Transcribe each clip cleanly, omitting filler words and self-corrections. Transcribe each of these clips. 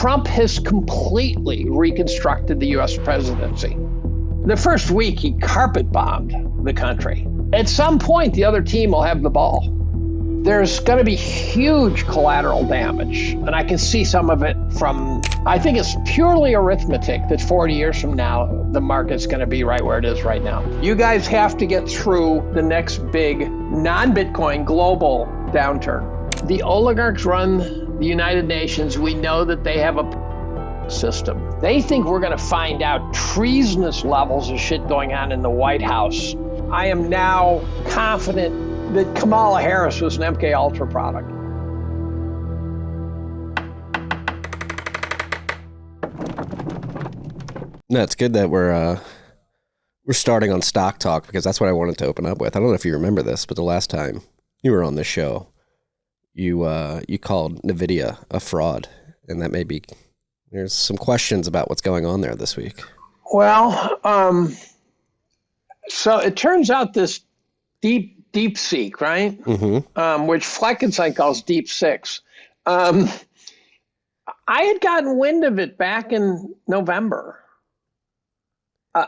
Trump has completely reconstructed the U.S. presidency. The first week, he carpet bombed the country. At some point, the other team will have the ball. There's going to be huge collateral damage, and I can see some of it from, I think it's purely arithmetic that 40 years from now, the market's going to be right where it is right now. You guys have to get through the next big non-Bitcoin global downturn. The oligarchs run the United Nations. We know that they have a system. They think we're going to find out treasonous levels of shit going on in the White House. I am now confident that Kamala Harris was an MK Ultra product. No, it's good that we're starting on stock talk, because that's what I wanted to open up with. I don't know if you remember this, but the last time you were on this show, you called Nvidia a fraud, and that maybe there's some questions about what's going on there this week. Well, so it turns out this DeepSeek, right? Mm-hmm. Which Fleckenstein calls Deep Six. I had gotten wind of it back in November.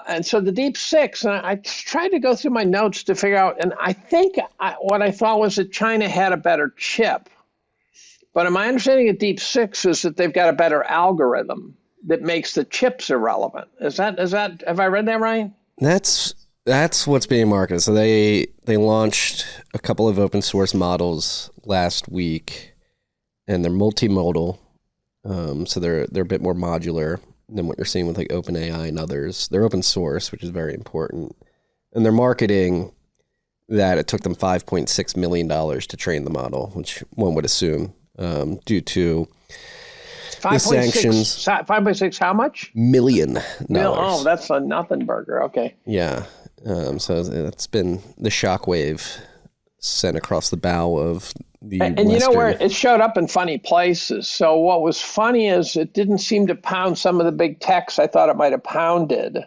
And so the Deep Six, and I tried to go through my notes to figure out, and I think what I thought was that China had a better chip. But my understanding of Deep Six is that they've got a better algorithm that makes the chips irrelevant. Is that, have I read that right? That's what's being marketed. So they launched a couple of open source models last week, and they're multimodal. So they're a bit more modular than what you're seeing with like OpenAI and others. They're open source, which is very important. And they're marketing that it took them $5.6 million to train the model, which one would assume due to the sanctions. 5.6 how much? $million. Oh, that's a nothing burger. Okay. Yeah. So it's been the shockwave sent across the bow of the and you know where it showed up in funny places. So what was funny is it didn't seem to pound some of the big techs I thought it might have pounded,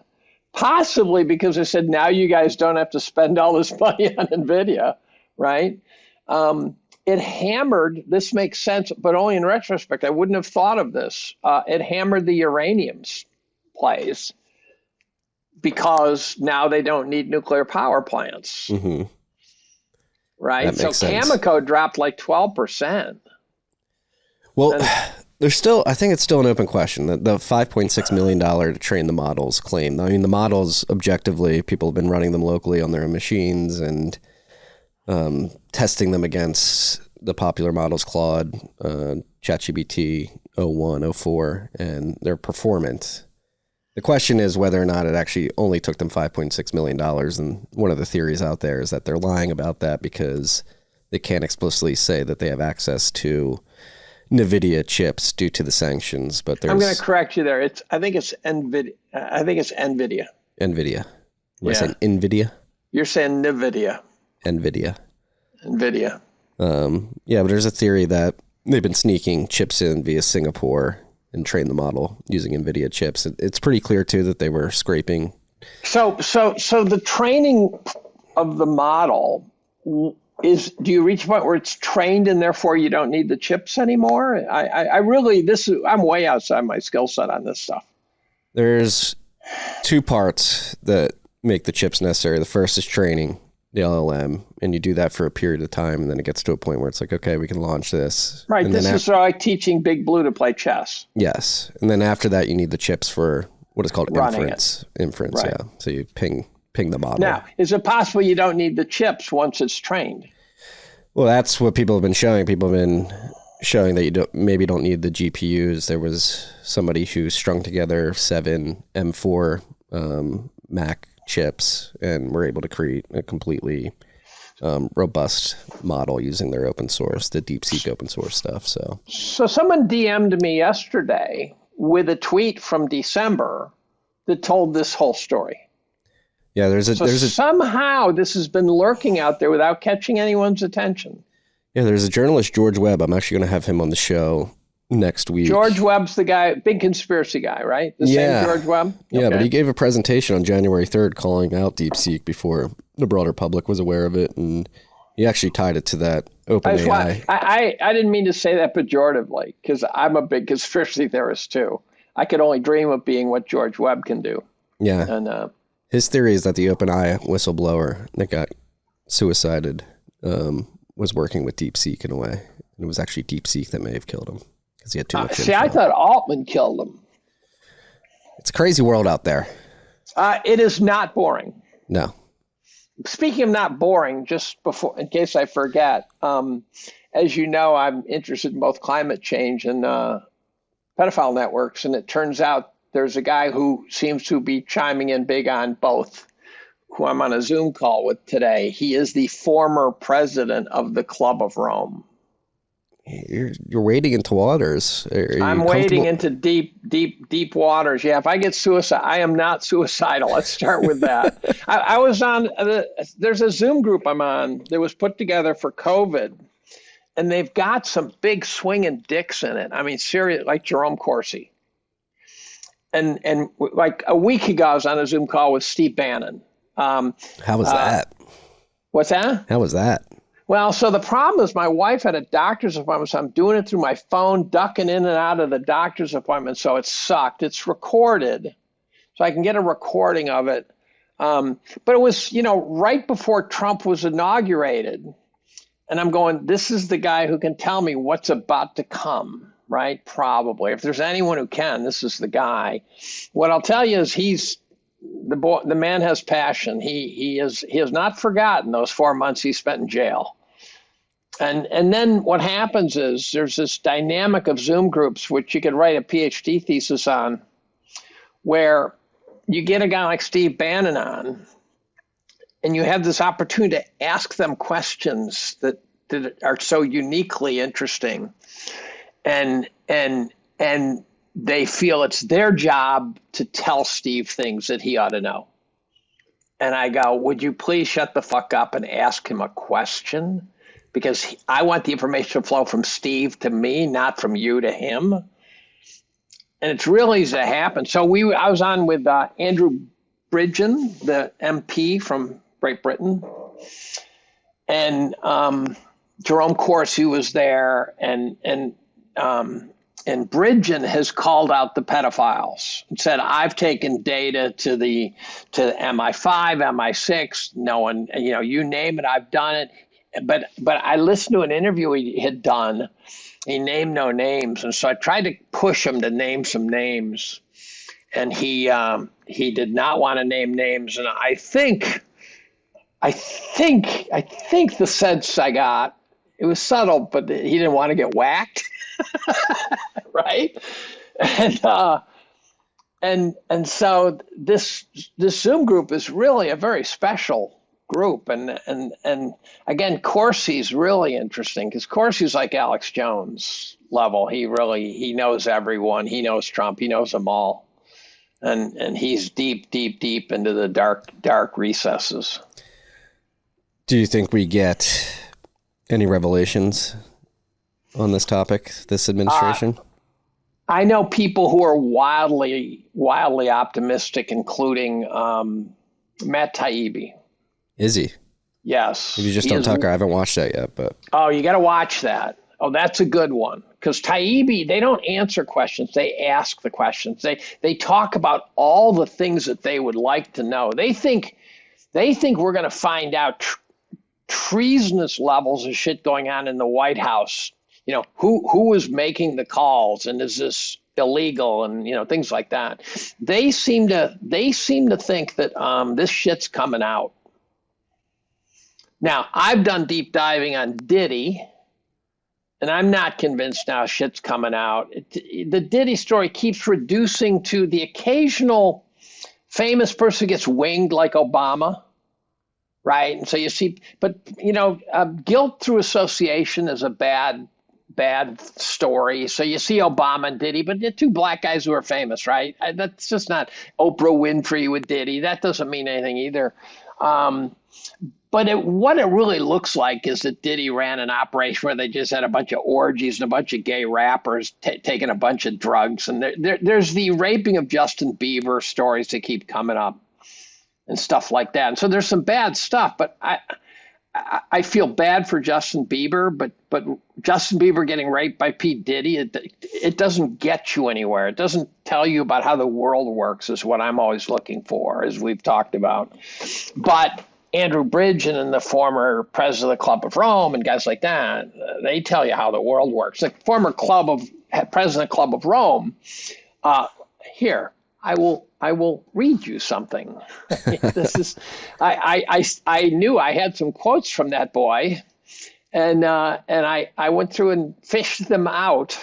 possibly because I said, now you guys don't have to spend all this money on NVIDIA, right? It hammered, this makes sense, but only in retrospect. I wouldn't have thought of this. It hammered the uraniums plays because now they don't need nuclear power plants. Mm-hmm. Right. So Cameco dropped like 12%. Well, there's still, I think it's still an open question. The $5.6 million to train the models claim. I mean, the models, objectively, people have been running them locally on their own machines and testing them against the popular models, Claude, ChatGPT 01, 04, and their performance. The question is whether or not it actually only took them $5.6 million. And one of the theories out there is that they're lying about that because they can't explicitly say that they have access to NVIDIA chips due to the sanctions. But I'm going to correct you there. I think it's NVIDIA. NVIDIA. NVIDIA. Am I saying NVIDIA? You're saying NVIDIA. NVIDIA. Yeah, but there's a theory that they've been sneaking chips in via Singapore and train the model using NVIDIA chips. It's pretty clear too that they were scraping. So the training of the model is, do you reach a point where it's trained and therefore you don't need the chips anymore? I'm way outside my skill set on this stuff. There's two parts that make the chips necessary. The first is training the LLM, and you do that for a period of time, and then it gets to a point where it's like, okay, we can launch this. Right, and this is like teaching Big Blue to play chess. Yes, and then after that, you need the chips for what is called inference. Inference, right. Yeah. So you ping the model. Now, is it possible you don't need the chips once it's trained? Well, that's what people have been showing. People have been showing that you don't need the GPUs. There was somebody who strung together 7 M4 Mac chips and were able to create a completely robust model using their open source, the DeepSeek open source stuff. So someone DM'd me yesterday with a tweet from December that told this whole story. Yeah, somehow this has been lurking out there without catching anyone's attention. Yeah, there's a journalist, George Webb. I'm actually going to have him on the show next week. George Webb's the guy, big conspiracy guy, right? Same George Webb? Okay. Yeah, but he gave a presentation on January 3rd calling out DeepSeek before the broader public was aware of it. And he actually tied it to that OpenAI. I didn't mean to say that pejoratively, because I'm a big conspiracy theorist too. I could only dream of being what George Webb can do. Yeah. And his theory is that the OpenAI whistleblower that got suicided was working with DeepSeek in a way. And it was actually DeepSeek that may have killed him because he had too much info. I thought Altman killed him. It's a crazy world out there. It is not boring. No. Speaking of not boring, just before, in case I forget, as you know, I'm interested in both climate change and pedophile networks. And it turns out there's a guy who seems to be chiming in big on both, who I'm on a Zoom call with today. He is the former president of the Club of Rome. You're wading into waters. I'm wading into deep waters. Yeah, if I get suicide, I am not suicidal. Let's start with that. I was on, there's a Zoom group I'm on that was put together for COVID, and they've got some big swinging dicks in it. I mean, serious, like Jerome Corsi. And like a week ago, I was on a Zoom call with Steve Bannon. How was that? What's that? How was that? Well, so the problem is my wife had a doctor's appointment, so I'm doing it through my phone, ducking in and out of the doctor's appointment, so it sucked. It's recorded, so I can get a recording of it. But it was, right before Trump was inaugurated, and I'm going, this is the guy who can tell me what's about to come, right? Probably. If there's anyone who can, this is the guy. What I'll tell you is the man has passion. He has not forgotten those 4 months he spent in jail. And then what happens is there's this dynamic of Zoom groups, which you could write a PhD thesis on, where you get a guy like Steve Bannon on, and you have this opportunity to ask them questions that are so uniquely interesting. And they feel it's their job to tell Steve things that he ought to know. And I go, would you please shut the fuck up and ask him a question? Because I want the information to flow from Steve to me, not from you to him. And it's really easy to happen. So I was on with Andrew Bridgen, the MP from Great Britain, and Jerome Corsi was there, and Bridgen has called out the pedophiles and said, I've taken data to MI5, MI6, no one, you name it, I've done it. But I listened to an interview he had done. He named no names. And so I tried to push him to name some names. And he did not want to name names. And I think the sense I got, it was subtle, but he didn't want to get whacked. Right? And so this Zoom group is really a very special group. And again, Corsi's really interesting because Corsi's like Alex Jones level. He knows everyone. He knows Trump. He knows them all. And he's deep into the dark recesses. Do you think we get any revelations on this topic, this administration? I know people who are wildly optimistic, including Matt Taibbi. Is he? Yes. If you just don't Tucker, I haven't watched that yet, but. Oh, you got to watch that. Oh, that's a good one. Because Taibbi, they don't answer questions. They ask the questions. They talk about all the things that they would like to know. They think we're going to find out treasonous levels of shit going on in the White House. Who is making the calls, and is this illegal, and things like that. They seem to think that this shit's coming out. Now, I've done deep diving on Diddy, and I'm not convinced now shit's coming out. The Diddy story keeps reducing to the occasional famous person who gets winged like Obama, right? And so you see, but guilt through association is a bad story. So you see Obama and Diddy, but they're two black guys who are famous, right? That's just not Oprah Winfrey with Diddy. That doesn't mean anything either. But what it really looks like is that Diddy ran an operation where they just had a bunch of orgies and a bunch of gay rappers taking a bunch of drugs. And there's the raping of Justin Bieber stories that keep coming up and stuff like that. And so there's some bad stuff, but I feel bad for Justin Bieber, but Justin Bieber getting raped by Pete Diddy, it doesn't get you anywhere. It doesn't tell you about how the world works, is what I'm always looking for, as we've talked about. But Andrew Bridgen and the former president of the Club of Rome and guys like that, they tell you how the world works. The former president of Club of Rome, here, I will read you something. This is, I knew I had some quotes from that boy, and I went through and fished them out,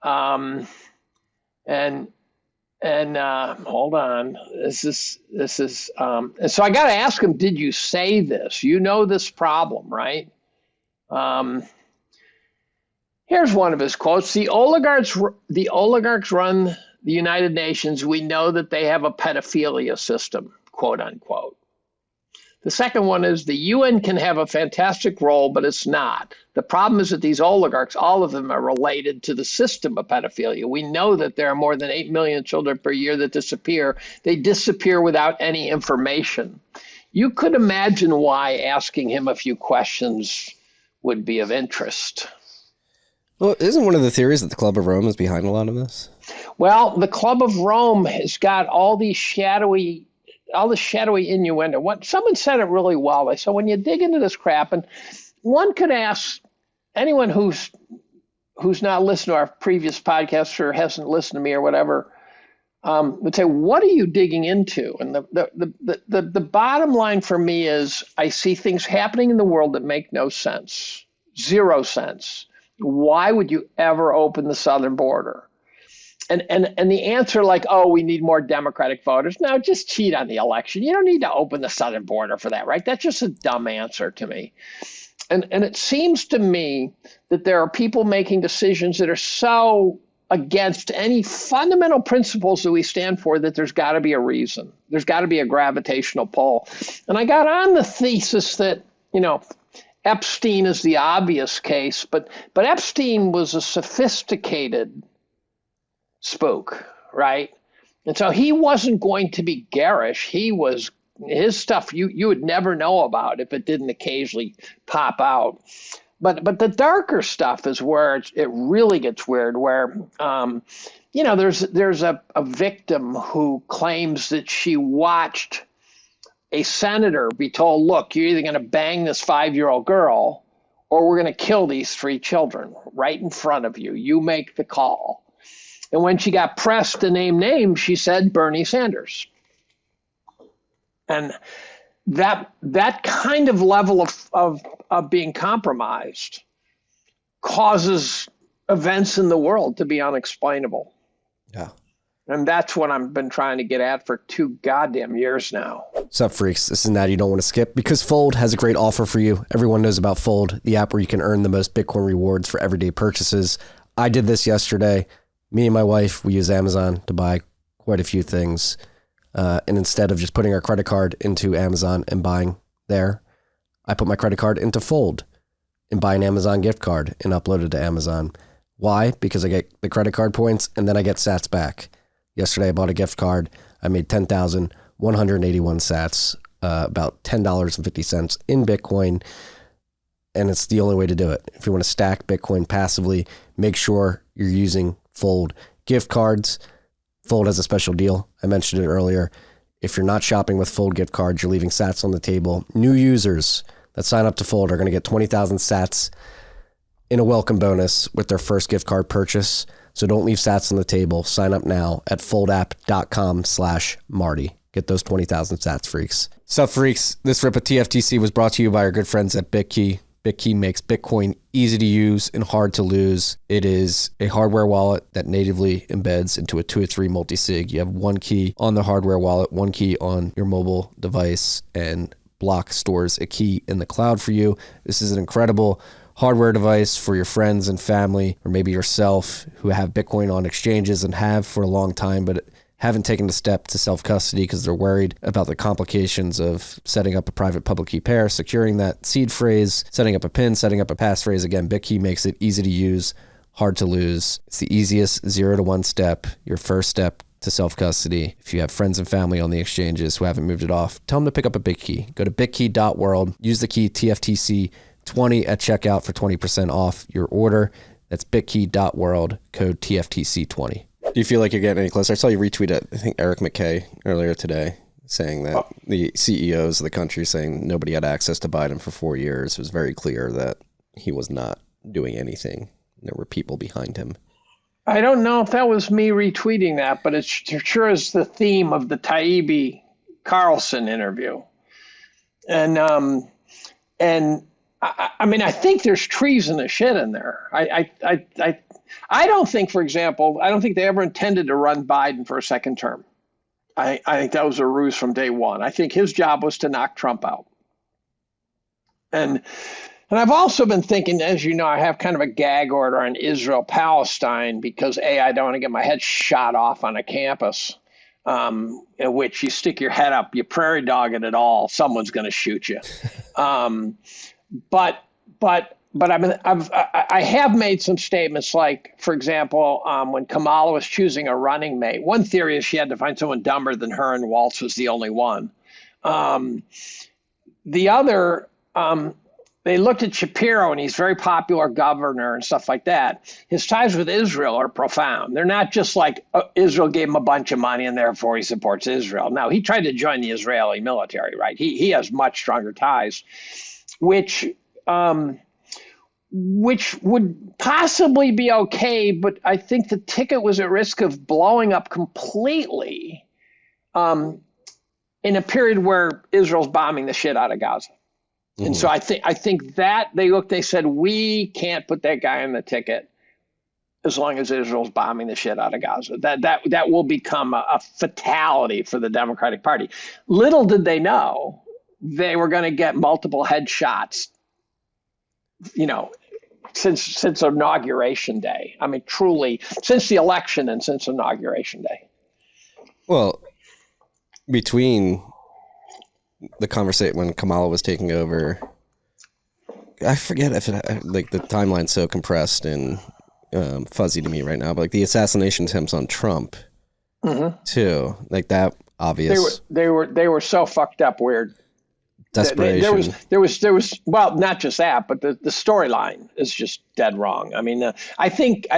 and hold on, this is, and so I got to ask him, did you say this? You know this problem, right? Here's one of his quotes: the oligarchs run the United Nations. We know that they have a pedophilia system, quote unquote. The second one is the UN can have a fantastic role, but it's not. The problem is that these oligarchs, all of them are related to the system of pedophilia. We know that there are more than 8 million children per year that disappear. They disappear without any information. You could imagine why asking him a few questions would be of interest. Well, isn't one of the theories that the Club of Rome is behind a lot of this? Well, the Club of Rome has got all the shadowy innuendo. Someone said it really well. They said, when you dig into this crap, and one could ask anyone who's not listened to our previous podcasts or hasn't listened to me or whatever, would say, what are you digging into? And the bottom line for me is I see things happening in the world that make no sense, zero sense. Why would you ever open the southern border? And the answer, like, oh, we need more Democratic voters. No, just cheat on the election. You don't need to open the southern border for that, right? That's just a dumb answer to me. And it seems to me that there are people making decisions that are so against any fundamental principles that we stand for that there's got to be a reason. There's got to be a gravitational pull. And I got on the thesis that, Epstein is the obvious case, but Epstein was a sophisticated spook, right? And so he wasn't going to be garish. His stuff you would never know about if it didn't occasionally pop out. But the darker stuff is where it really gets weird, where there's a victim who claims that she watched a senator be told, look, you're either going to bang this 5-year-old girl or we're going to kill these 3 children right in front of you. You make the call. And when she got pressed to name names, she said Bernie Sanders. And that kind of level of being compromised causes events in the world to be unexplainable. Yeah. And that's what I've been trying to get at for 2 goddamn years now. What's up, freaks? This is Nat you don't want to skip, because Fold has a great offer for you. Everyone knows about Fold, the app where you can earn the most Bitcoin rewards for everyday purchases. I did this yesterday. Me and my wife, we use Amazon to buy quite a few things. And instead of just putting our credit card into Amazon and buying there, I put my credit card into Fold and buy an Amazon gift card and upload it to Amazon. Why? Because I get the credit card points and then I get sats back. Yesterday, I bought a gift card. I made 10,181 sats, about $10.50 in Bitcoin. And it's the only way to do it. If you want to stack Bitcoin passively, make sure you're using Fold gift cards. Fold has a special deal. I mentioned it earlier. If you're not shopping with Fold gift cards, you're leaving sats on the table. New users that sign up to Fold are going to get 20,000 sats in a welcome bonus with their first gift card purchase. So don't leave sats on the table. Sign up now at foldapp.com/Marty. Get those 20,000 sats, freaks. Sup, freaks? This rip of TFTC was brought to you by our good friends at Bitkey. Bitkey makes Bitcoin easy to use and hard to lose. It is a hardware wallet that natively embeds into a 2 or 3 multi-sig. You have one key on the hardware wallet, one key on your mobile device, and Block stores a key in the cloud for you. This is an incredible hardware device for your friends and family, or maybe yourself, who have Bitcoin on exchanges and have for a long time, but haven't taken the step to self-custody because they're worried about the complications of setting up a private public key pair, securing that seed phrase, setting up a PIN, setting up a passphrase. Again, Bitkey makes it easy to use, hard to lose. It's the easiest 0 to 1 step, your first step to self-custody. If you have friends and family on the exchanges who haven't moved it off, tell them to pick up a Bitkey. Go to bitkey.world, use the key TFTC20 at checkout for 20% off your order. That's bitkey.world, code TFTC20. Do you feel like you're getting any closer? I saw you retweet it, I think Eric McKay earlier today, saying that the CEOs of the country saying nobody had access to Biden for 4 years. It was very clear that he was not doing anything. There were people behind him. I don't know if that was me retweeting that, but it sure is the theme of the Taibbi Carlson interview. And I mean, I think there's treasonous shit in there. I don't think, for example, I don't think they ever intended to run Biden for a second term. I think that was a ruse from day one. I think his job was to knock Trump out. And I've also been thinking, as you know, I have kind of a gag order on Israel-Palestine because, A, I don't want to get my head shot off on a campus in which you stick your head up, you prairie dog it at all, someone's going to shoot you. But I have made some statements like, for example, when Kamala was choosing a running mate, one theory is she had to find someone dumber than her, and Waltz was the only one. The other, they looked at Shapiro, and he's a very popular governor and stuff like that. His ties with Israel are profound. They're not just like Israel gave him a bunch of money and therefore he supports Israel. No, he tried to join the Israeli military, right? He has much stronger ties, which would possibly be okay, but I think the ticket was at risk of blowing up completely in a period where Israel's bombing the shit out of Gaza. Mm-hmm. And so I think that they said, we can't put that guy on the ticket as long as Israel's bombing the shit out of Gaza. That will become a fatality for the Democratic Party. Little did they know they were going to get multiple headshots, since Inauguration Day. I mean, truly, since the election and since Inauguration Day. Well, between the conversation when Kamala was taking over, I forget if the timeline's so compressed and fuzzy to me right now, but like the assassination attempts on Trump, too, like that obvious. They were so fucked up weird. Desperation. There was well, not just that, but the storyline is just dead wrong. I mean, I think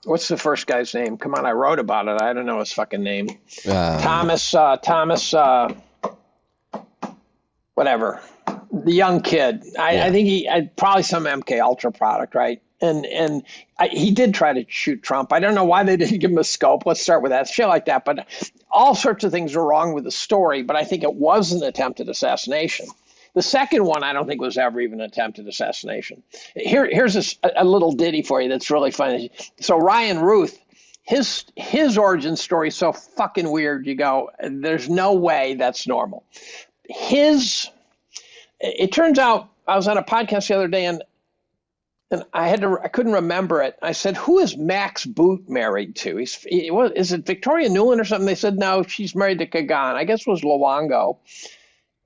what's the first guy's name? Come on, I wrote about it. I don't know his fucking name. Thomas, whatever. The young kid. I think he probably some MK Ultra product, right? And he did try to shoot Trump. I don't know why they didn't give him a scope. Let's start with that. Shit like that. But all sorts of things are wrong with the story, but I think it was an attempted assassination. The second one, I don't think was ever even an attempted assassination. Here's a little ditty for you that's really funny. So Ryan Ruth, his origin story is so fucking weird. You go, there's no way that's normal. It turns out, I was on a podcast the other day and I couldn't remember it. I said, who is Max Boot married to? Is it Victoria Nuland or something? They said, no, she's married to Kagan. I guess it was Luongo.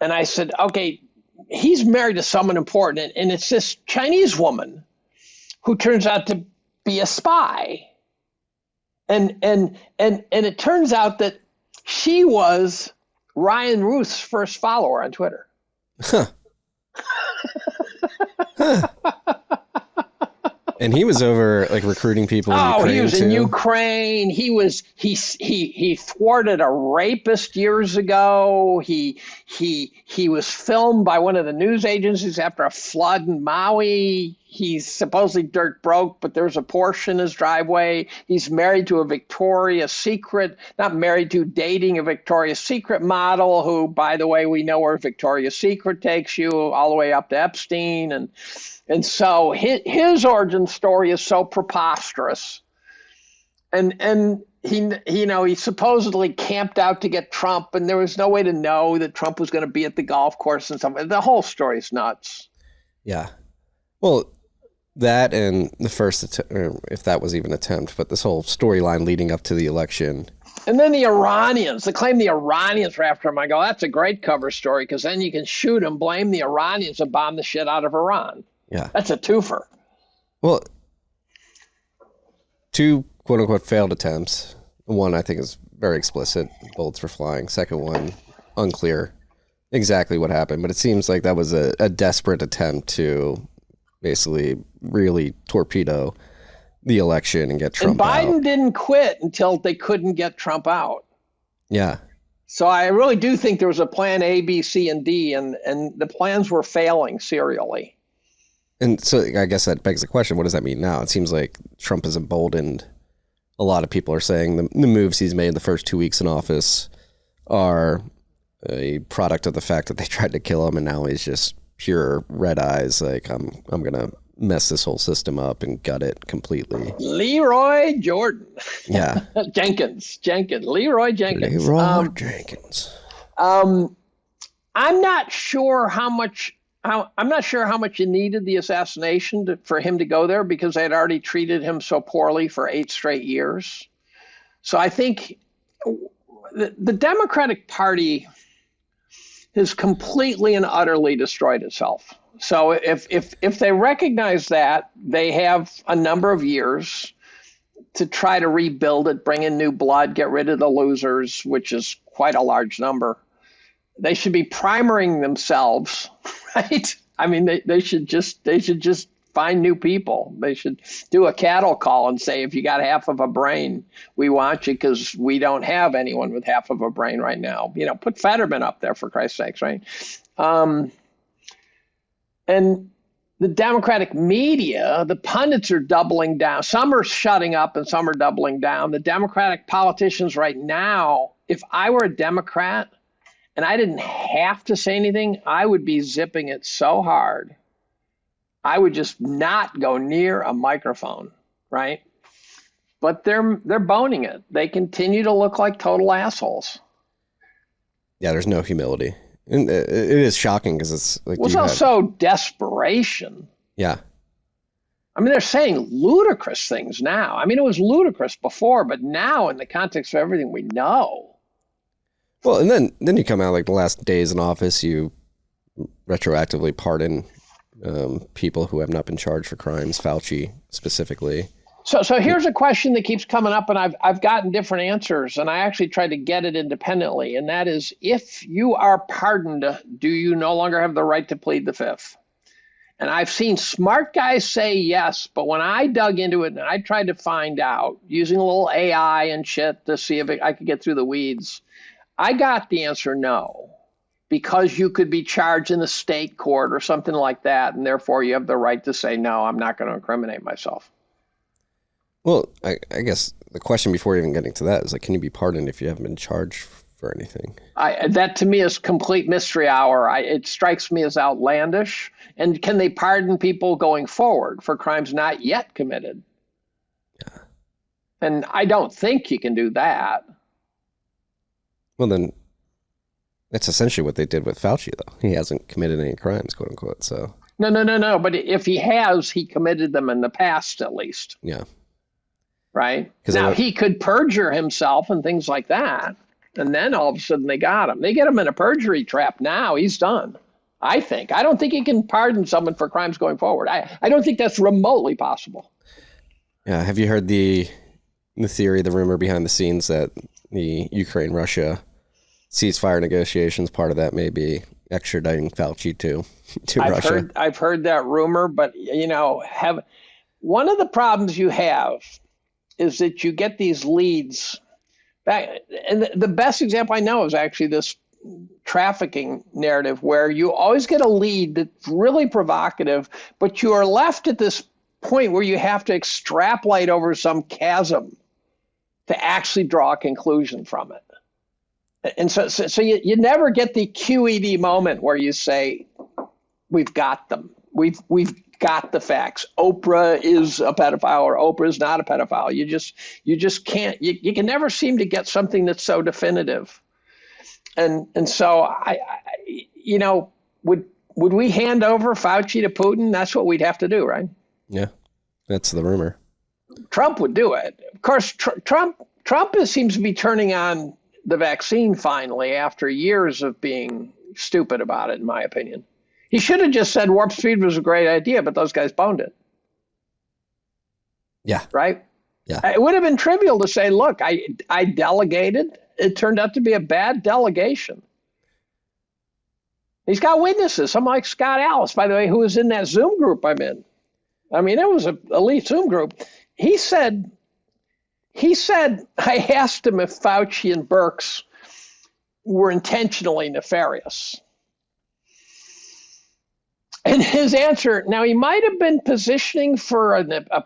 And I said, okay, he's married to someone important. And it's this Chinese woman who turns out to be a spy. And it turns out that she was Ryan Ruth's first follower on Twitter. Huh. And he was over like recruiting people in Ukraine. He was too. In Ukraine. He thwarted a rapist years ago. He was filmed by one of the news agencies after a flood in Maui. He's supposedly dirt broke, but there's a Porsche in his driveway. He's married to a Victoria's Secret, not married to, dating a Victoria's Secret model who, by the way, we know where Victoria's Secret takes you, all the way up to Epstein. And so his origin story is so preposterous. And he supposedly camped out to get Trump, and there was no way to know that Trump was going to be at the golf course and stuff. The whole story is nuts. Yeah. Well, that and the first attempt, or if that was even an attempt, but this whole storyline leading up to the election. And then the Iranians, they claim the Iranians were after him. I go, that's a great cover story because then you can shoot him, blame the Iranians, and bomb the shit out of Iran. Yeah. That's a twofer. Well, two quote unquote failed attempts. One I think is very explicit. Bullets were flying. Second one, unclear exactly what happened, but it seems like that was a desperate attempt to basically really torpedo the election and get Trump out. And Biden didn't quit until they couldn't get Trump out. Yeah. So I really do think there was a plan A, B, C, and D, and the plans were failing serially. And so I guess that begs the question, what does that mean now? It seems like Trump is emboldened. A lot of people are saying the moves he's made the first 2 weeks in office are a product of the fact that they tried to kill him, and now he's just pure red eyes. Like, I'm going to mess this whole system up and gut it completely. Leroy Jordan. Yeah. Jenkins. Leroy Jenkins. I'm not sure how much you needed the assassination for him to go there, because they had already treated him so poorly for 8 straight years. So I think the Democratic Party has completely and utterly destroyed itself. So if they recognize that, they have a number of years to try to rebuild it, bring in new blood, get rid of the losers, which is quite a large number. They should be primering themselves, right? I mean, they should just find new people. They should do a cattle call and say, if you got half of a brain, we want you, because we don't have anyone with half of a brain right now. You know, put Fetterman up there, for Christ's sakes, right? And the Democratic media, the pundits are doubling down. Some are shutting up and some are doubling down. The Democratic politicians right now, if I were a Democrat and I didn't have to say anything, I would be zipping it so hard. I would just not go near a microphone, right? But they're boning it. They continue to look like total assholes. Yeah, there's no humility. And it is shocking, because it's like, it was also desperation. Yeah. I mean, they're saying ludicrous things now. I mean, it was ludicrous before, but now in the context of everything we know. Well, and then you come out like the last days in office, you retroactively pardon people who have not been charged for crimes, Fauci specifically. So here's a question that keeps coming up, and I've gotten different answers, and I actually tried to get it independently, and that is, if you are pardoned, do you no longer have the right to plead the fifth? And I've seen smart guys say yes, but when I dug into it and I tried to find out using a little AI and shit to see if I could get through the weeds, I got the answer no, because you could be charged in the state court or something like that, and therefore you have the right to say, no, I'm not going to incriminate myself. Well, I guess the question before even getting to that is, like, can you be pardoned if you haven't been charged for anything? That to me is complete mystery hour. It strikes me as outlandish. And can they pardon people going forward for crimes not yet committed? Yeah. And I don't think you can do that. Well, then that's essentially what they did with Fauci, though. He hasn't committed any crimes, quote unquote. So no. But if he has, he committed them in the past, at least. Yeah. Right? Now, he could perjure himself and things like that. And then all of a sudden they got him. They get him in a perjury trap now. He's done, I think. I don't think he can pardon someone for crimes going forward. I don't think that's remotely possible. Yeah. Have you heard the theory, the rumor behind the scenes that the Ukraine-Russia ceasefire negotiations, part of that may be extraditing Fauci to Russia? I've heard that rumor, but, you know, one of the problems you have is that you get these leads back. And the best example I know is actually this trafficking narrative, where you always get a lead that's really provocative, but you are left at this point where you have to extrapolate over some chasm to actually draw a conclusion from it. And so you never get the QED moment where you say, we've got them. We've got the facts. Oprah is a pedophile or Oprah is not a pedophile. You just can't. You can never seem to get something that's so definitive. And so I would we hand over Fauci to Putin? That's what we'd have to do, right? Yeah, that's the rumor. Trump would do it. Of course, Trump seems to be turning on the vaccine finally after years of being stupid about it, in my opinion. He should have just said warp speed was a great idea, but those guys boned it. Yeah. Right? Yeah. It would have been trivial to say, look, I delegated. It turned out to be a bad delegation. He's got witnesses. Someone like Scott Alice, by the way, who was in that Zoom group I'm in. I mean, it was an elite Zoom group. He said, I asked him if Fauci and Birx were intentionally nefarious. And his answer, now he might have been positioning for a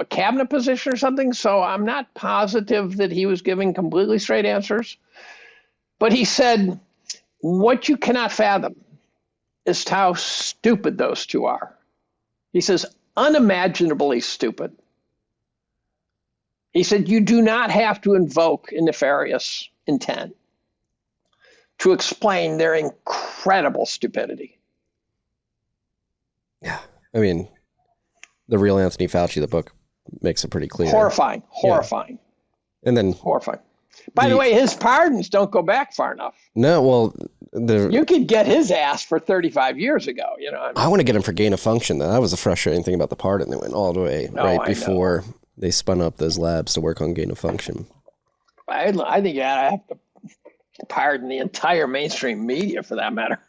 cabinet position or something, so I'm not positive that he was giving completely straight answers. But he said, what you cannot fathom is how stupid those two are. He says, unimaginably stupid. He said, you do not have to invoke a nefarious intent to explain their incredible stupidity. Yeah. I mean, The Real Anthony Fauci, the book, makes it pretty clear. Horrifying. Yeah. And then horrifying. By the way, his pardons don't go back far enough. No, well, you could get his ass for 35 years ago. You know, I want to get him for gain of function. Though. That was the frustrating thing about the pardon. They went all the way before they spun up those labs to work on gain of function. I think I have to pardon the entire mainstream media for that matter.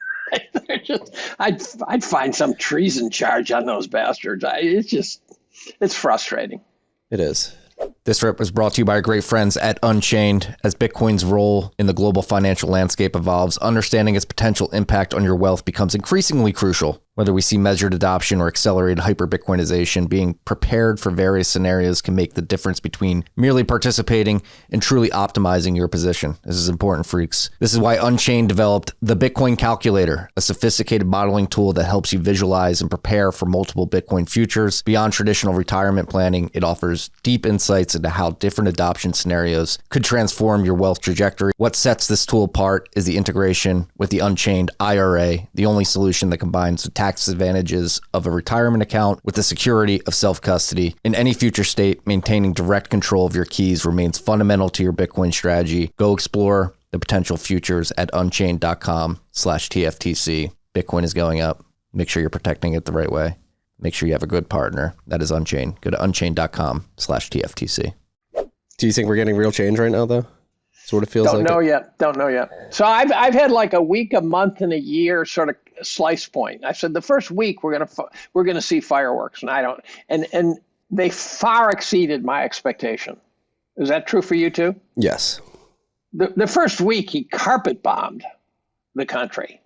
I'd find some treason charge on those bastards. It's frustrating. It is. This rip was brought to you by our great friends at Unchained. As Bitcoin's role in the global financial landscape evolves, understanding its potential impact on your wealth becomes increasingly crucial. Whether we see measured adoption or accelerated hyper-Bitcoinization, being prepared for various scenarios can make the difference between merely participating and truly optimizing your position. This is important, freaks. This is why Unchained developed the Bitcoin Calculator, a sophisticated modeling tool that helps you visualize and prepare for multiple Bitcoin futures. Beyond traditional retirement planning, it offers deep insights into how different adoption scenarios could transform your wealth trajectory. What sets this tool apart is the integration with the Unchained IRA, the only solution that combines the tax advantages of a retirement account with the security of self-custody. In any future state, maintaining direct control of your keys remains fundamental to your Bitcoin strategy. Go explore the potential futures at unchained.com/TFTC. Bitcoin is going up. Make sure you're protecting it the right way. Make sure you have a good partner. That is Unchained. Go to unchained.com/TFTC. Do you think we're getting real change right now, though? Sort of feels like Don't know yet. So I've had like a week, a month, and a year sort of slice point. I said the first week we're gonna see fireworks, and they far exceeded my expectation. Is that true for you too? Yes. The first week he carpet bombed the country.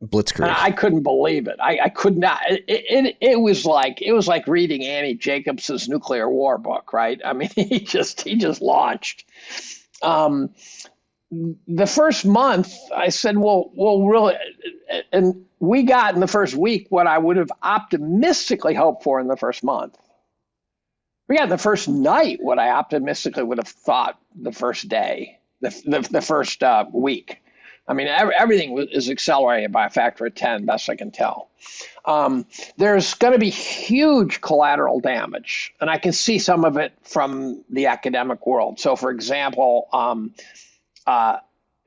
Blitzkrieg. I couldn't believe it. I could not. It was like reading Annie Jacobs's nuclear war book, right? I mean, he just launched. The first month, I said, well, really, and we got in the first week what I would have optimistically hoped for in the first month. We got in the first night what I optimistically would have thought the first day, the first week. I mean, everything is accelerated by a factor of 10, best I can tell. There's going to be huge collateral damage, and I can see some of it from the academic world. So, for example,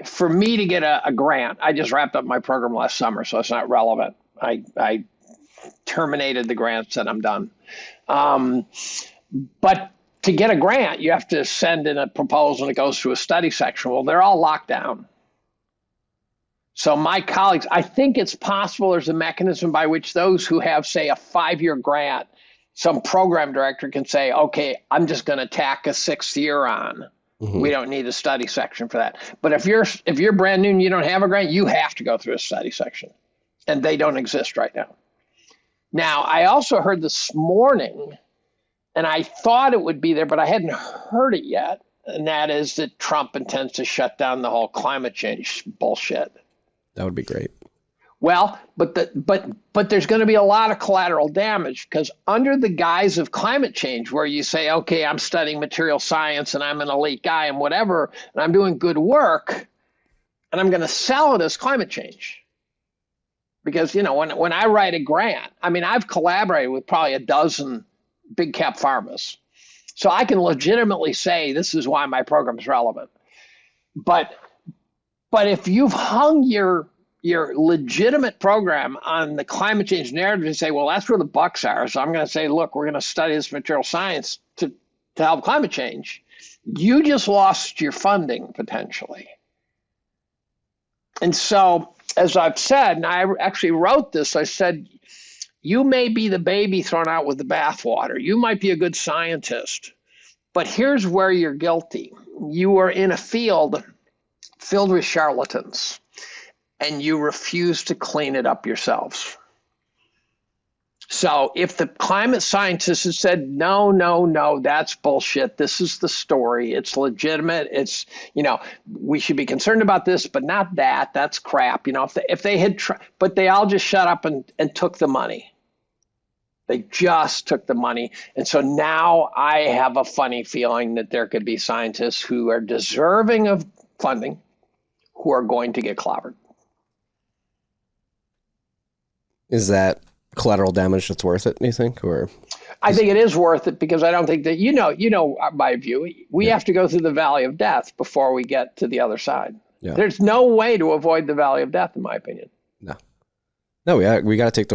for me to get a grant, I just wrapped up my program last summer, so it's not relevant. I terminated the grants and I'm done. But to get a grant, you have to send in a proposal and it goes through a study section. Well, they're all locked down. So my colleagues, I think it's possible there's a mechanism by which those who have, say, a 5-year grant, some program director can say, okay, I'm just going to tack a 6th year on. Mm-hmm. We don't need a study section for that. But if you're brand new and you don't have a grant, you have to go through a study section. And they don't exist right now. Now, I also heard this morning, and I thought it would be there, but I hadn't heard it yet. And that is that Trump intends to shut down the whole climate change bullshit. That would be great. Well, but there's going to be a lot of collateral damage because under the guise of climate change, where you say, okay, I'm studying material science and I'm an elite guy and whatever, and I'm doing good work, and I'm going to sell it as climate change. Because, you know, when I write a grant, I mean, I've collaborated with probably a dozen big cap pharmas. So I can legitimately say this is why my program is relevant. But if you've hung your legitimate program on the climate change narrative and say, well, that's where the bucks are. So I'm going to say, look, we're going to study this material science to to help climate change, you just lost your funding potentially. And so, as I've said, and I actually wrote this, I said, you may be the baby thrown out with the bathwater. You might be a good scientist, but here's where you're guilty. You are in a field filled with charlatans, and you refuse to clean it up yourselves. So if the climate scientists had said, no, that's bullshit. This is the story. It's legitimate. It's, we should be concerned about this, but not that. That's crap. If they had, but they all just shut up and took the money. They just took the money. And so now I have a funny feeling that there could be scientists who are deserving of funding who are going to get clobbered. Is that collateral damage that's worth it, do you think? Or I think it is worth it, because I don't think that, my view, we have to go through the valley of death before we get to the other side. Yeah. There's no way to avoid the valley of death, in my opinion. No, we got to take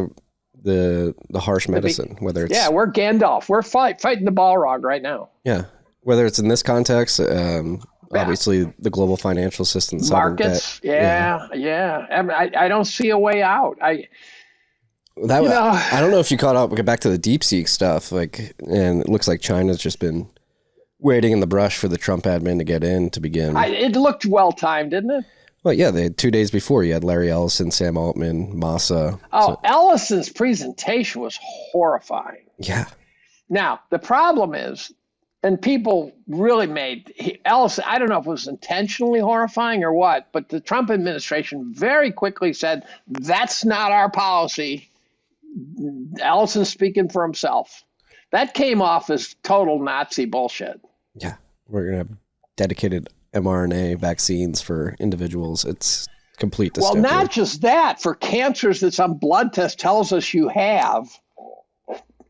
the harsh medicine, whether it's... Yeah, we're Gandalf. We're fighting the Balrog right now. Yeah, whether it's in this context, obviously the global financial system, markets, debt, I don't see a way out. I don't know if you caught up. We'll get back to the DeepSeek stuff, and it looks like China's just been waiting in the brush for the Trump admin to get in to begin. It looked well timed, didn't it? Well, yeah, they had 2 days before. You had Larry Ellison, Sam Altman, Massa. Ellison's presentation was horrifying. Yeah. Now, the problem is, and people really Ellison, I don't know if it was intentionally horrifying or what, but the Trump administration very quickly said, that's not our policy. Ellison speaking for himself. That came off as total Nazi bullshit. Yeah. We're going to have dedicated mRNA vaccines for individuals. It's complete dystopia. Well, not just that. For cancers that some blood test tells us you have.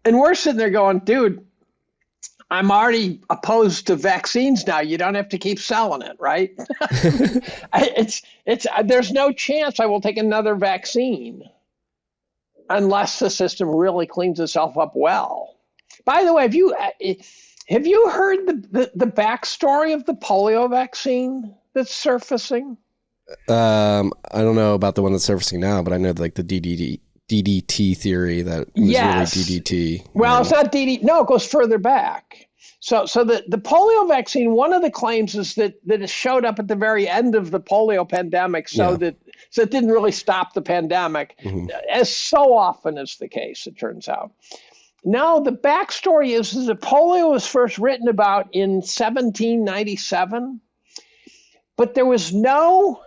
And we're sitting there going, dude, I'm already opposed to vaccines now. You don't have to keep selling it, right? There's no chance I will take another vaccine unless the system really cleans itself up well. By the way, have you heard the backstory of the polio vaccine that's surfacing? I don't know about the one that's surfacing now, but I know the DDT theory that was really DDT. Well, it's not DDT. No, it goes further back. So the polio vaccine, one of the claims is that it showed up at the very end of the polio pandemic, so it didn't really stop the pandemic, as so often is the case, it turns out. No, the backstory is that polio was first written about in 1797, but there was no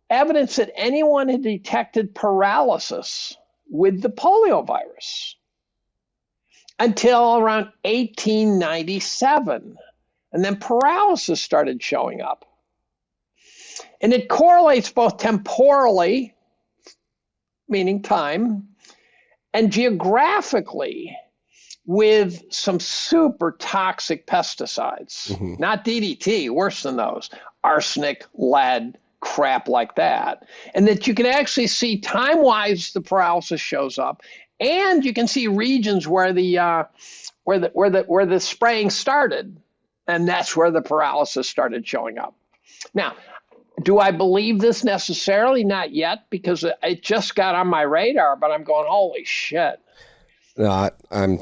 evidence that anyone had detected paralysis with the polio virus until around 1897. And then paralysis started showing up. And it correlates both temporally, meaning time, and geographically with some super toxic pesticides, not DDT, worse than those, arsenic, lead, crap like that. And that you can actually see time-wise the paralysis shows up, and you can see regions where the spraying started, and that's where the paralysis started showing up. Now, do I believe this necessarily? Not yet, because it just got on my radar, but I'm going, holy shit. No, I'm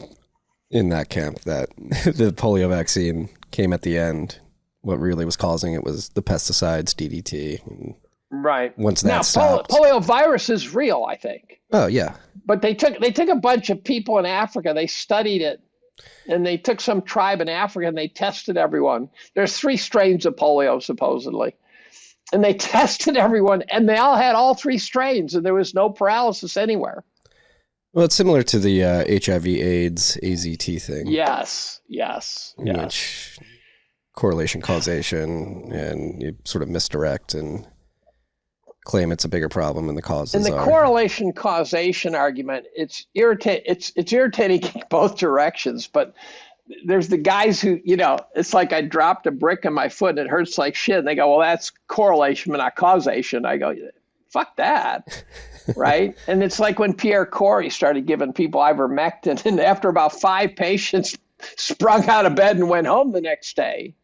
in that camp that the polio vaccine came at the end. What really was causing it was the pesticides, DDT. Right. Once that stopped. Polio virus is real, I think. Oh, yeah. But they took a bunch of people in Africa, they studied it, and they took some tribe in Africa and they tested everyone. There's 3 strains of polio, supposedly. And they tested everyone, and they all had all 3 strains, and there was no paralysis anywhere. Well, it's similar to the HIV/AIDS AZT thing. Yes. Which correlation causation, and you sort of misdirect and claim it's a bigger problem than the causes are. And the correlation causation argument, it's irritating in both directions, but there's the guys who, it's like I dropped a brick in my foot and it hurts like shit. And they go, well, that's correlation, but not causation. I go, fuck that. Right. And it's like when Pierre Corey started giving people ivermectin, and after about 5 patients, sprung out of bed and went home the next day.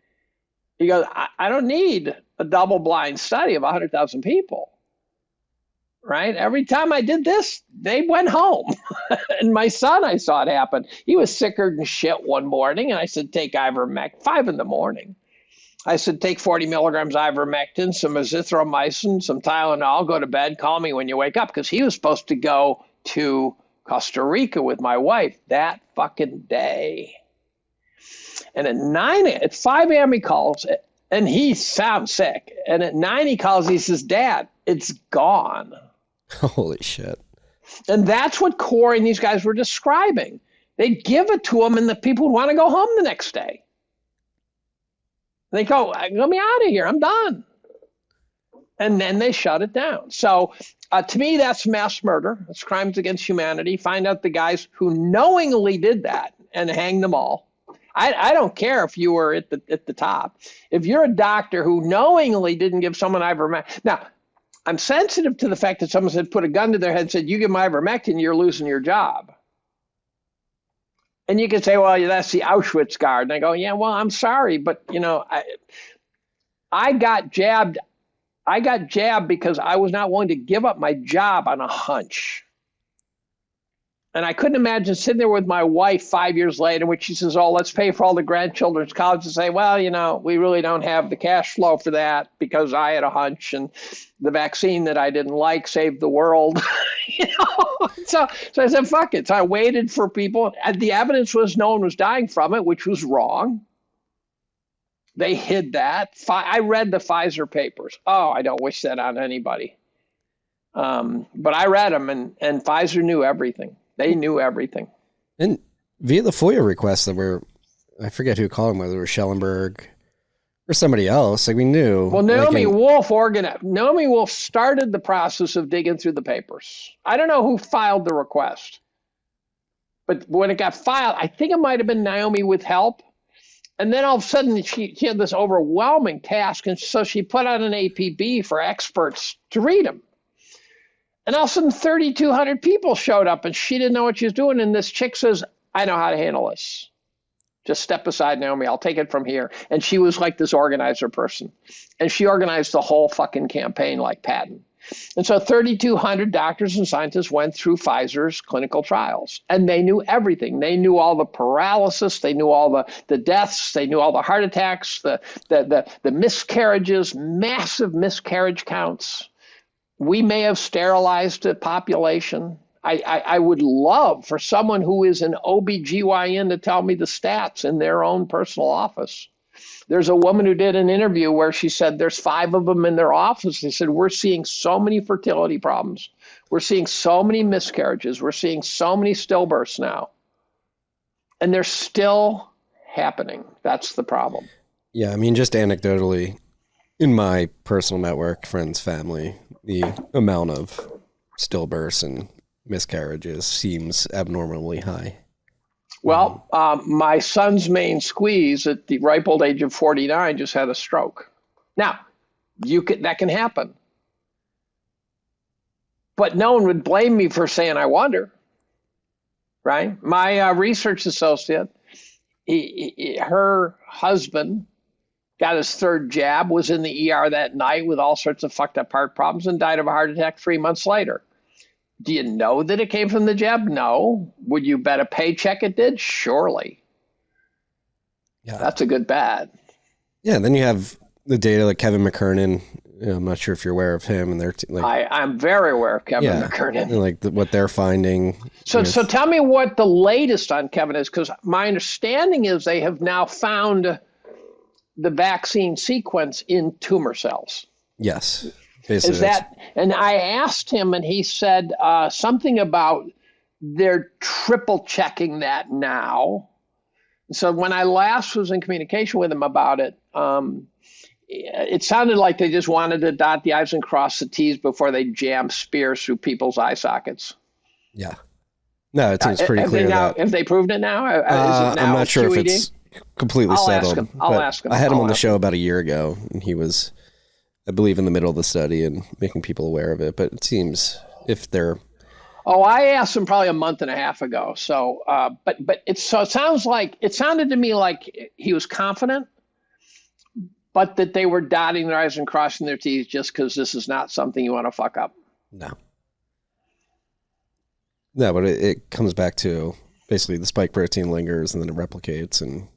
He goes, I don't need a double-blind study of 100,000 people, right? Every time I did this, they went home. And my son, I saw it happen. He was sicker than shit one morning, and I said, take ivermectin, 5 a.m. I said, take 40 milligrams ivermectin, some azithromycin, some Tylenol, go to bed, call me when you wake up, because he was supposed to go to Costa Rica with my wife that fucking day. And at 5 a.m. he calls, and he sounds sick. And at 9 he calls, he says, Dad, it's gone. Holy shit. And that's what Corey and these guys were describing. They'd give it to him, and the people would want to go home the next day. They go, let me out of here. I'm done. And then they shut it down. So to me, that's mass murder. It's crimes against humanity. Find out the guys who knowingly did that and hang them all. I don't care if you were at the top. If you're a doctor who knowingly didn't give someone ivermectin. Now, I'm sensitive to the fact that someone said, put a gun to their head and said, you give them ivermectin, you're losing your job. And you can say, well, that's the Auschwitz guard. And I go, yeah, well, I'm sorry, but I got jabbed. I got jabbed because I was not willing to give up my job on a hunch. And I couldn't imagine sitting there with my wife 5 years later, which she says, oh, let's pay for all the grandchildren's college, and say, well, we really don't have the cash flow for that because I had a hunch and the vaccine that I didn't like saved the world. So I said, fuck it. So I waited for people. And the evidence was no one was dying from it, which was wrong. They hid that. I read the Pfizer papers. Oh, I don't wish that on anybody. But I read them, and Pfizer knew everything. They knew everything. And via the FOIA requests that were, I forget who called them, whether it was Schellenberg or somebody else, we knew. Well, Naomi Wolf started the process of digging through the papers. I don't know who filed the request. But when it got filed, I think it might have been Naomi with help. And then all of a sudden, she had this overwhelming task, and so she put out an APB for experts to read them. And all of a sudden, 3,200 people showed up, and she didn't know what she was doing. And this chick says, I know how to handle this. Just step aside, Naomi. I'll take it from here. And she was like this organizer person. And she organized the whole fucking campaign like Patton. And so 3,200 doctors and scientists went through Pfizer's clinical trials. And they knew everything. They knew all the paralysis. They knew all the deaths. They knew all the heart attacks, the miscarriages, massive miscarriage counts. We may have sterilized a population. I would love for someone who is an OBGYN to tell me the stats in their own personal office. There's a woman who did an interview where she said there's 5 of them in their office. They said, we're seeing so many fertility problems. We're seeing so many miscarriages. We're seeing so many stillbirths now. And they're still happening. That's the problem. Yeah, just anecdotally, in my personal network, friends, family, the amount of stillbirths and miscarriages seems abnormally high. Well, my son's main squeeze at the ripe old age of 49 just had a stroke. Now, that can happen. But no one would blame me for saying, I wonder, right? My research associate, her husband got his 3rd jab, was in the ER that night with all sorts of fucked up heart problems and died of a heart attack 3 months later. Do you know that it came from the jab? No. Would you bet a paycheck it did? Surely. Yeah. That's a good bet. Yeah, then you have the data like Kevin McKernan. I'm not sure if you're aware of him. And I'm very aware of Kevin McKernan. And what they're finding. So tell me what the latest on Kevin is, because my understanding is they have now found the vaccine sequence in tumor cells. Yes. Is that, and I asked him, and he said something about they're triple checking that now. So when I last was in communication with him about it, it sounded like they just wanted to dot the I's and cross the T's before they jam spears through people's eye sockets. Yeah. No, it seems pretty clear that. Have they proved it now? Is it now I'm not sure QED? if it's completely settled. I'll ask him. I had him on the show about a year ago, and he was, I believe, in the middle of the study and making people aware of it. But it seems if they're Oh, I asked him probably a month and a half ago. So, but it sounded to me like he was confident, but that they were dotting their I's and crossing their T's just because this is not something you want to fuck up. No. No, but it comes back to basically the spike protein lingers and then it replicates and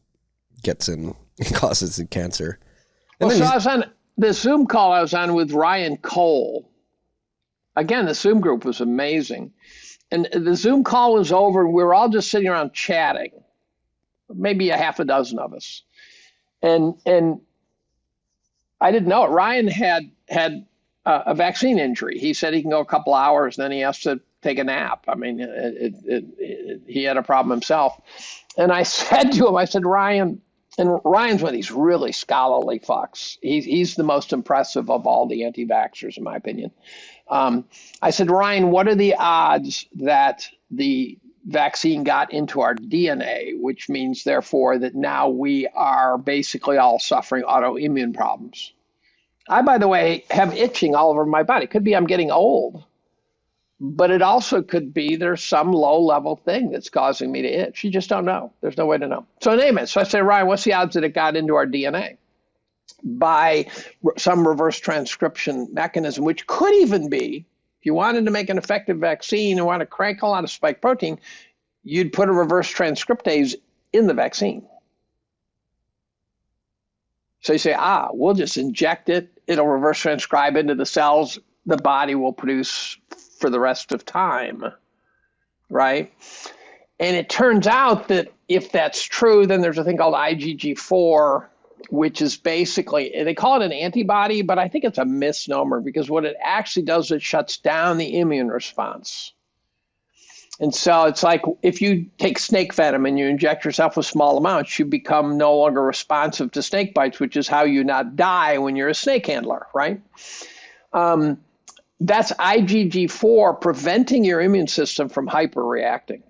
gets in and causes the cancer. And well, so I was on the Zoom call I was on with Ryan Cole. Again, the Zoom group was amazing. And the Zoom call was over and we were all just sitting around chatting, maybe a half a dozen of us. And I didn't know it. Ryan had a vaccine injury. He said he can go a couple hours and then he has to take a nap. I mean, he had a problem himself. And I said to him, I said, Ryan, and Ryan's one of these really scholarly fucks. He's the most impressive of all the anti-vaxxers, in my opinion. I said, Ryan, what are the odds that the vaccine got into our DNA, which means, therefore, that now we are basically all suffering autoimmune problems? I, by the way, have itching all over my body. It could be I'm getting old, but it also could be there's some low-level thing that's causing me to itch. You just don't know. There's no way to know. So name it. So I say, Ryan, what's the odds that it got into our DNA by some reverse transcription mechanism, which could even be, if you wanted to make an effective vaccine and want to crank a lot of spike protein, you'd put a reverse transcriptase in the vaccine. So you say, we'll just inject it. It'll reverse transcribe into the cells the body will produce for the rest of time, right? And it turns out that if that's true, then there's a thing called IgG4, which is basically, they call it an antibody, but I think it's a misnomer because what it actually does, it shuts down the immune response. And so it's like if you take snake venom and you inject yourself with small amounts, you become no longer responsive to snake bites, which is how you not die when you're a snake handler, right? That's IgG4 preventing your immune system from hyperreacting.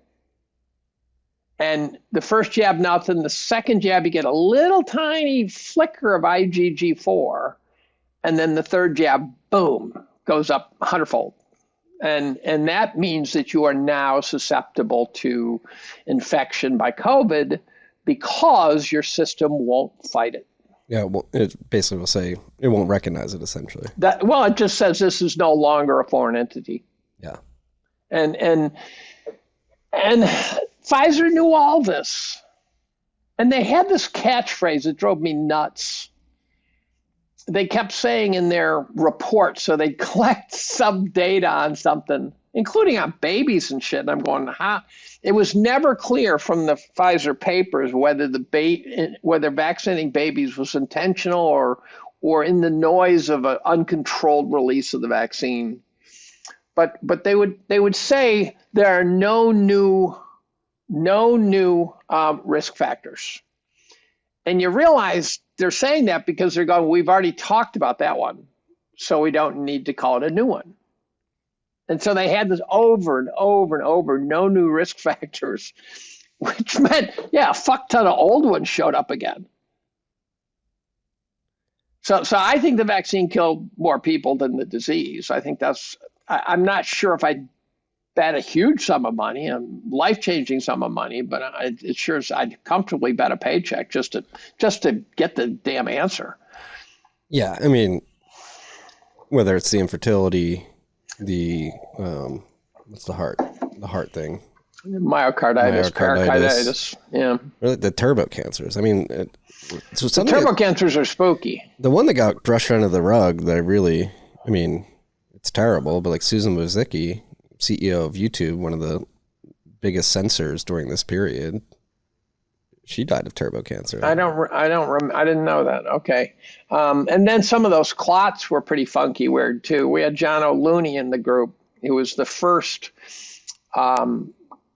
And the first jab, nothing. The second jab, you get a little tiny flicker of IgG4. And then the third jab, boom, goes up 100-fold. And that means that you are now susceptible to infection by COVID because your system won't fight it. Yeah, well, it basically will say it won't recognize it, essentially. It just says this is no longer a foreign entity. Yeah. And Pfizer knew all this. And they had this catchphrase that drove me nuts. They kept saying in their report, so they collect some data on something, including on babies and shit. And I'm going, it was never clear from the Pfizer papers whether whether vaccinating babies was intentional or in the noise of an uncontrolled release of the vaccine. But they would say there are no new risk factors. And you realize they're saying that because they're going, we've already talked about that one, so we don't need to call it a new one. And so they had this over and over and over, no new risk factors, which meant, a fuck ton of old ones showed up again. So I think the vaccine killed more people than the disease. I think I'm not sure if I'd bet a huge sum of money, a life-changing sum of money, but it sure is I'd comfortably bet a paycheck just to get the damn answer. Yeah, I mean, whether it's the infertility, the what's the heart thing, myocarditis, yeah, really the turbo cancers. I mean, the turbo cancers are spooky. The one that got brushed under the rug that it's terrible, but like Susan Wojcicki, CEO of YouTube, one of the biggest censors during this period, she died of turbo cancer. I didn't know that. Okay. And then some of those clots were pretty funky weird too. We had John O'Looney in the group. He was the first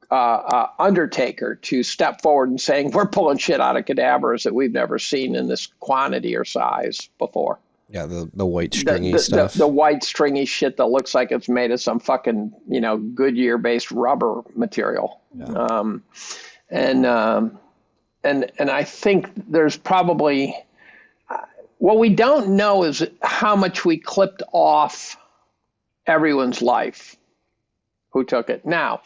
undertaker to step forward and saying, we're pulling shit out of cadavers that we've never seen in this quantity or size before. Yeah, the white stringy stuff. The white stringy shit that looks like it's made of some fucking, Goodyear-based rubber material. Yeah. And I think there's probably, what we don't know is how much we clipped off everyone's life. who took it. Now,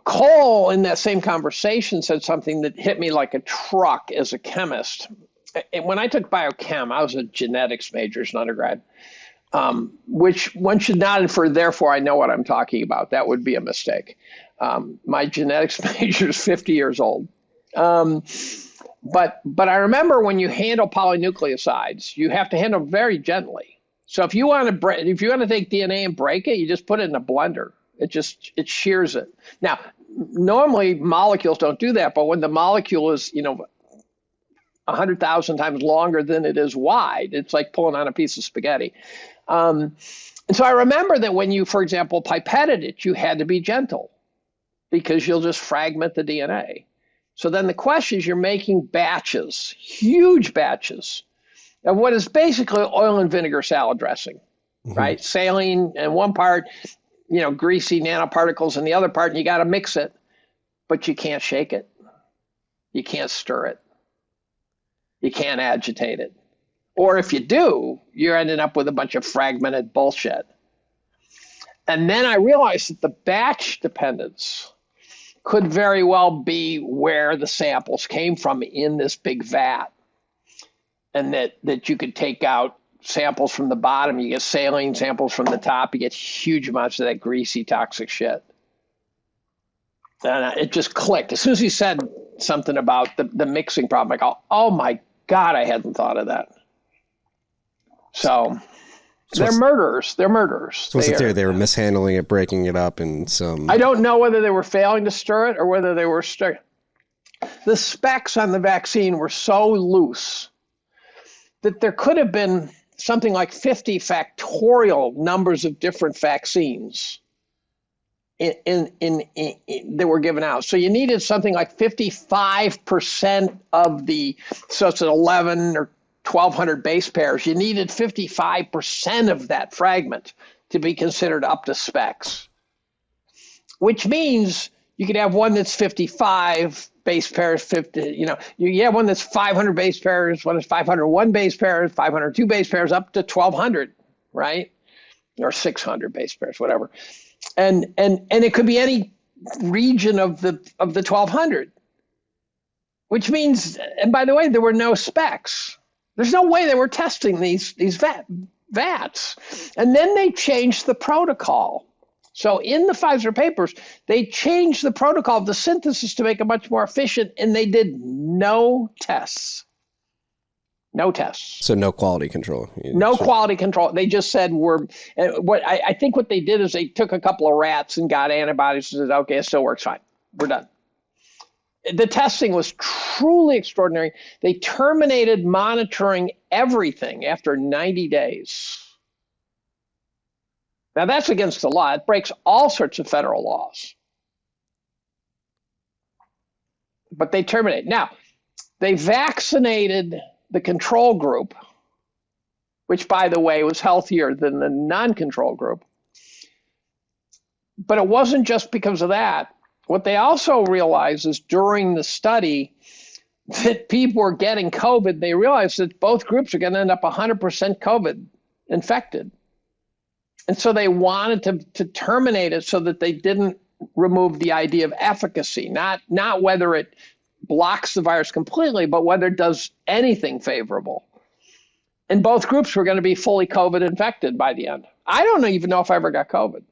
Cole, in that same conversation, said something that hit me like a truck as a chemist. When I took biochem, I was a genetics major as an undergrad, which one should not infer, therefore I know what I'm talking about. That would be a mistake. My genetics major is 50 years old. But I remember when you handle polynucleosides, you have to handle them very gently. So if you want to take DNA and break it, you just put it in a blender. It shears it. Now, normally molecules don't do that, but when the molecule is, 100,000 times longer than it is wide, it's like pulling on a piece of spaghetti. And so I remember that when you, for example, pipetted it, you had to be gentle because you'll just fragment the DNA. So then the question is, you're making batches, huge batches, of what is basically oil and vinegar salad dressing, right? Saline in one part, greasy nanoparticles in the other part, and you got to mix it, but you can't shake it. You can't stir it. You can't agitate it. Or if you do, you're ending up with a bunch of fragmented bullshit. And then I realized that the batch dependence could very well be where the samples came from in this big vat. And that you could take out samples from the bottom, you get saline samples from the top, you get huge amounts of that greasy, toxic shit. And it just clicked. As soon as he said something about the mixing problem, I go, oh my God, I hadn't thought of that. So they're murderers. They're murderers. So what's the theory? They were mishandling it, breaking it up in some... I don't know whether they were failing to stir it or whether they were stirring. The specs on the vaccine were so loose that there could have been something like 50 factorial numbers of different vaccines that were given out. So you needed something like 55% of so it's an 11 or 1,200 base pairs. You needed 55% of that fragment to be considered up to specs, which means you could have one that's 55 base pairs, 50, you have one that's 500 base pairs, one that's 501 base pairs, 502 base pairs, up to 1,200, right? Or 600 base pairs, whatever. And it could be any region of the 1,200, which means, and by the way, there were no specs. There's no way they were testing these vats. And then they changed the protocol. So in the Pfizer papers, they changed the protocol of the synthesis to make it much more efficient, and they did no tests. No tests. So no quality control. No quality control. They just said I think what they did is they took a couple of rats and got antibodies and said, okay, it still works fine. We're done. The testing was truly extraordinary. They terminated monitoring everything after 90 days. Now, that's against the law. It breaks all sorts of federal laws. But they terminate. Now, they vaccinated the control group, which, by the way, was healthier than the non-control group. But it wasn't just because of that. What they also realized is during the study that people were getting COVID, they realized that both groups are going to end up 100% COVID infected. And so they wanted to terminate it so that they didn't remove the idea of efficacy, not whether it blocks the virus completely, but whether it does anything favorable. And both groups were going to be fully COVID infected by the end. I don't even know if I ever got COVID.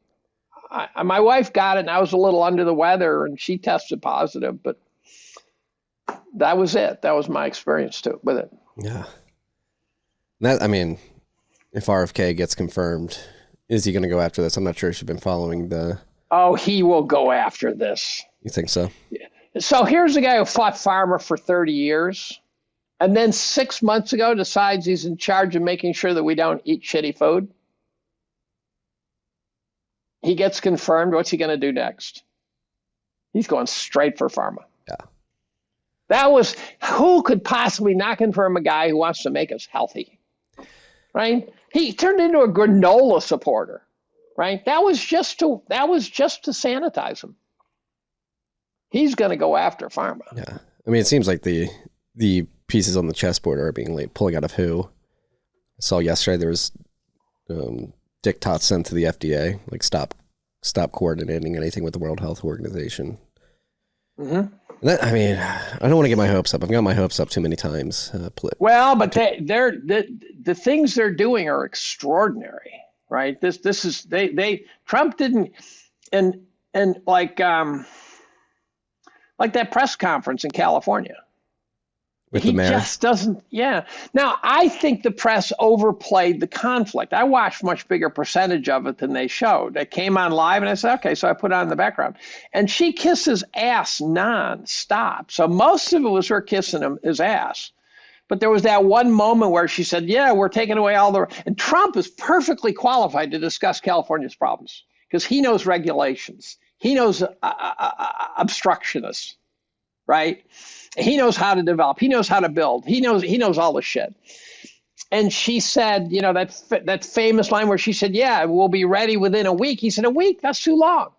My wife got it, and I was a little under the weather, and she tested positive, but that was it. That was my experience with it. Yeah. If RFK gets confirmed, is he going to go after this? I'm not sure if you've been following Oh, he will go after this. You think so? Yeah. So here's a guy who fought pharma for 30 years, and then 6 months ago decides he's in charge of making sure that we don't eat shitty food. He gets confirmed. What's he going to do next? He's going straight for pharma. Yeah. Who could possibly not confirm a guy who wants to make us healthy, right? He turned into a granola supporter, right? That was just to sanitize him. He's going to go after pharma. Yeah. It seems like the pieces on the chessboard are being pulling out of who. I saw yesterday there was diktats sent to the FDA, like stop coordinating anything with the World Health Organization. Mm-hmm. I mean, I don't want to get my hopes up. I've got my hopes up too many times. Well, but the things they're doing are extraordinary, right? This is Trump didn't and like that press conference in California. With the mayor? Just doesn't. Yeah. Now, I think the press overplayed the conflict. I watched much bigger percentage of it than they showed. It came on live, and I said, okay, so I put it on in the background. And she kisses ass nonstop. So most of it was her kissing his ass. But there was that one moment where she said, yeah, we're taking away all the. And Trump is perfectly qualified to discuss California's problems because he knows regulations. He knows obstructionists, right? He knows how to develop. He knows how to build. He knows all the shit. And she said, that famous line where she said, yeah, we'll be ready within a week. He said, a week? That's too long.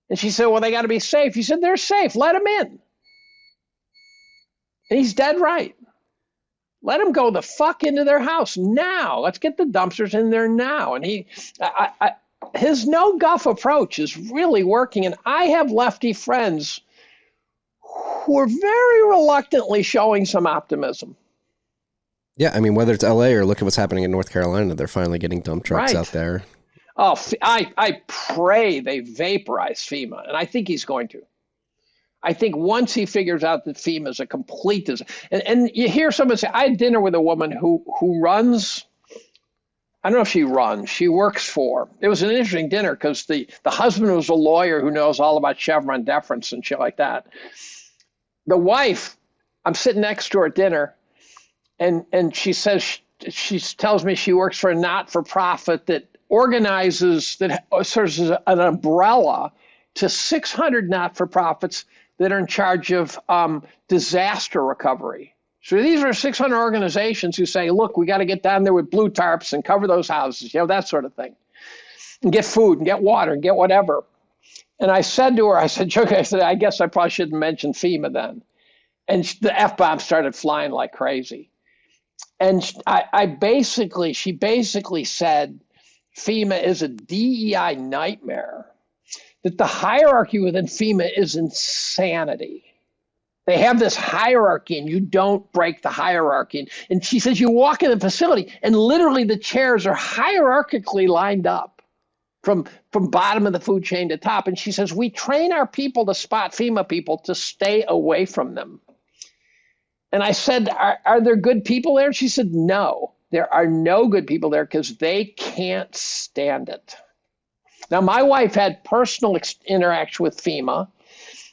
And she said, well, they got to be safe. He said, they're safe. Let them in. And he's dead right. Let them go the fuck into their house now. Let's get the dumpsters in there now. And his no guff approach is really working. And I have lefty friends who are very reluctantly showing some optimism. Yeah, I mean, whether it's LA or look at what's happening in North Carolina, they're finally getting dump trucks out there. Oh, I pray they vaporize FEMA, and I think he's going to. I think once he figures out that FEMA is a complete disaster, and you hear someone say, I had dinner with a woman who runs, I don't know if she runs, she works for, it was an interesting dinner because the husband was a lawyer who knows all about Chevron deference and shit like that. The wife, I'm sitting next to her at dinner, and she says, she tells me she works for a not-for-profit that organizes, that serves as an umbrella to 600 not-for-profits that are in charge of disaster recovery. So these are 600 organizations who say, look, we got to get down there with blue tarps and cover those houses, that sort of thing, and get food and get water and get whatever. And I said to her, I said, I guess I probably shouldn't mention FEMA then. And the F-bomb started flying like crazy. And she basically said FEMA is a DEI nightmare, that the hierarchy within FEMA is insanity. They have this hierarchy and you don't break the hierarchy. And she says you walk in the facility and literally the chairs are hierarchically lined up. From bottom of the food chain to top. And she says, we train our people to spot FEMA people to stay away from them. And I said, are there good people there? She said, no, there are no good people there because they can't stand it. Now, my wife had personal interaction with FEMA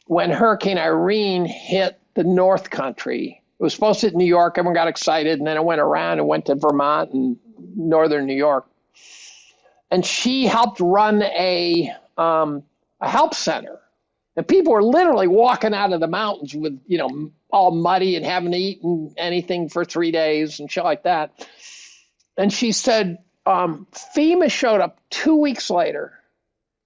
when Hurricane Irene hit the North Country. It was supposed to hit New York. Everyone got excited. And then it went around and went to Vermont and northern New York. And she helped run a help center. And people were literally walking out of the mountains with, all muddy and haven't eaten anything for 3 days and shit like that. And she said, FEMA showed up 2 weeks later,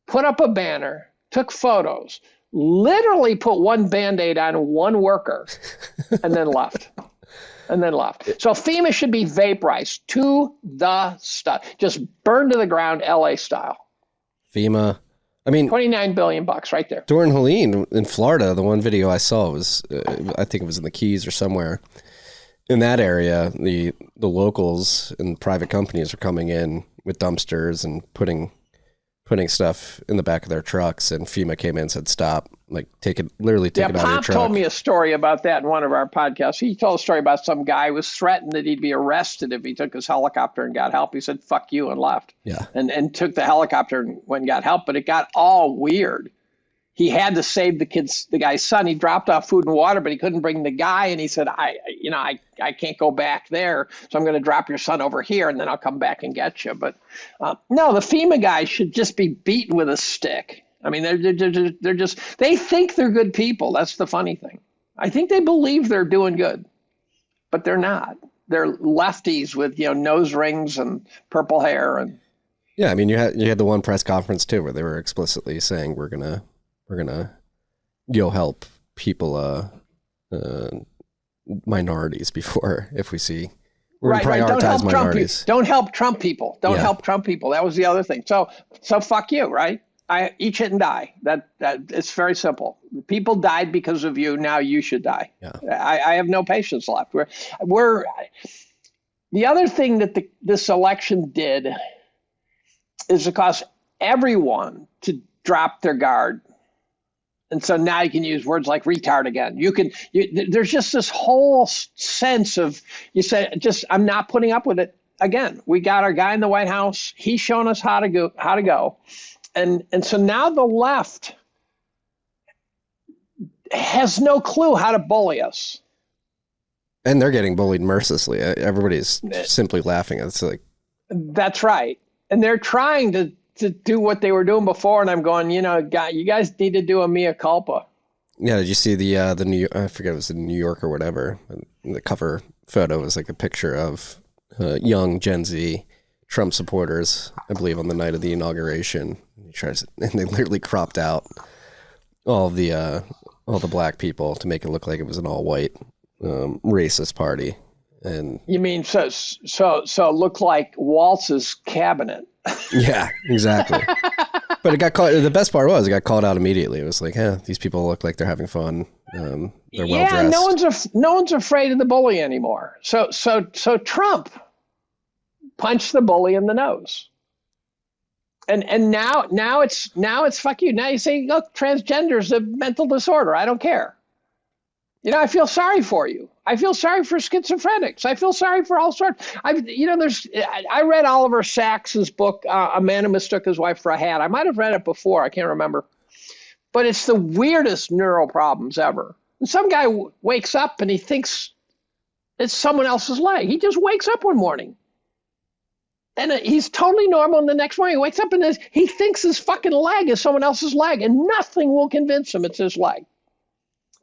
put up a banner, took photos, literally put one Band-Aid on one worker, and then left. So FEMA should be vaporized to the stuff. Just burned to the ground, LA style. FEMA. I mean, $29 billion right there. During Helene in Florida, the one video I saw was, I think it was in the Keys or somewhere. In that area, the locals and private companies are coming in with dumpsters and putting stuff in the back of their trucks, and FEMA came in and said, stop, take it out of your truck. Pop told me a story about that in one of our podcasts. He told a story about some guy who was threatened that he'd be arrested if he took his helicopter and got help. He said, fuck you, and left. Yeah. And took the helicopter and went and got help, but it got all weird. He had to save the guy's son. He dropped off food and water, but he couldn't bring the guy. And he said, I can't go back there. So I'm going to drop your son over here and then I'll come back and get you. But no, the FEMA guys should just be beaten with a stick. I mean, they're just, they think they're good people. That's the funny thing. I think they believe they're doing good, but they're not. They're lefties with, nose rings and purple hair. And yeah, I mean, you had the one press conference too, where they were explicitly saying, we're going to help people, minorities before if we see We're going to prioritize minorities. Don't help Trump people. Don't help Trump people. That was the other thing. So fuck you, right? Eat shit and die. That it's very simple. People died because of you. Now you should die. Yeah. I have no patience left. We're the other thing that this election did is to cause everyone to drop their guard. And so now you can use words like retard again. There's just this whole sense of, you say, I'm not putting up with it again. We got our guy in the White House. He's shown us how to go. And so now the left has no clue how to bully us. And they're getting bullied mercilessly. Everybody's simply laughing. It's like, that's right. And they're trying to do what they were doing before, and I'm going, you guys need to do a mea culpa. Yeah, did you see the New? I forget, it was in New York or whatever. And the cover photo was like a picture of young Gen Z Trump supporters, I believe, on the night of the inauguration. And they literally cropped out all the black people to make it look like it was an all white racist party. And you mean so it looked like Waltz's cabinet? Yeah, exactly. But it got caught. The best part was it got called out immediately. It was like, these people look like they're having fun. They're well dressed. No one's afraid of the bully anymore. So Trump punched the bully in the nose. And now it's fuck you. Now you say, look, transgender's a mental disorder. I don't care. I feel sorry for you. I feel sorry for schizophrenics. I feel sorry for all sorts. I read Oliver Sacks's book, A Man Who Mistook His Wife for a Hat. I might have read it before. I can't remember. But it's the weirdest neural problems ever. And some guy wakes up and he thinks it's someone else's leg. He just wakes up one morning. And he's totally normal. And the next morning he wakes up and he thinks his fucking leg is someone else's leg. And nothing will convince him it's his leg.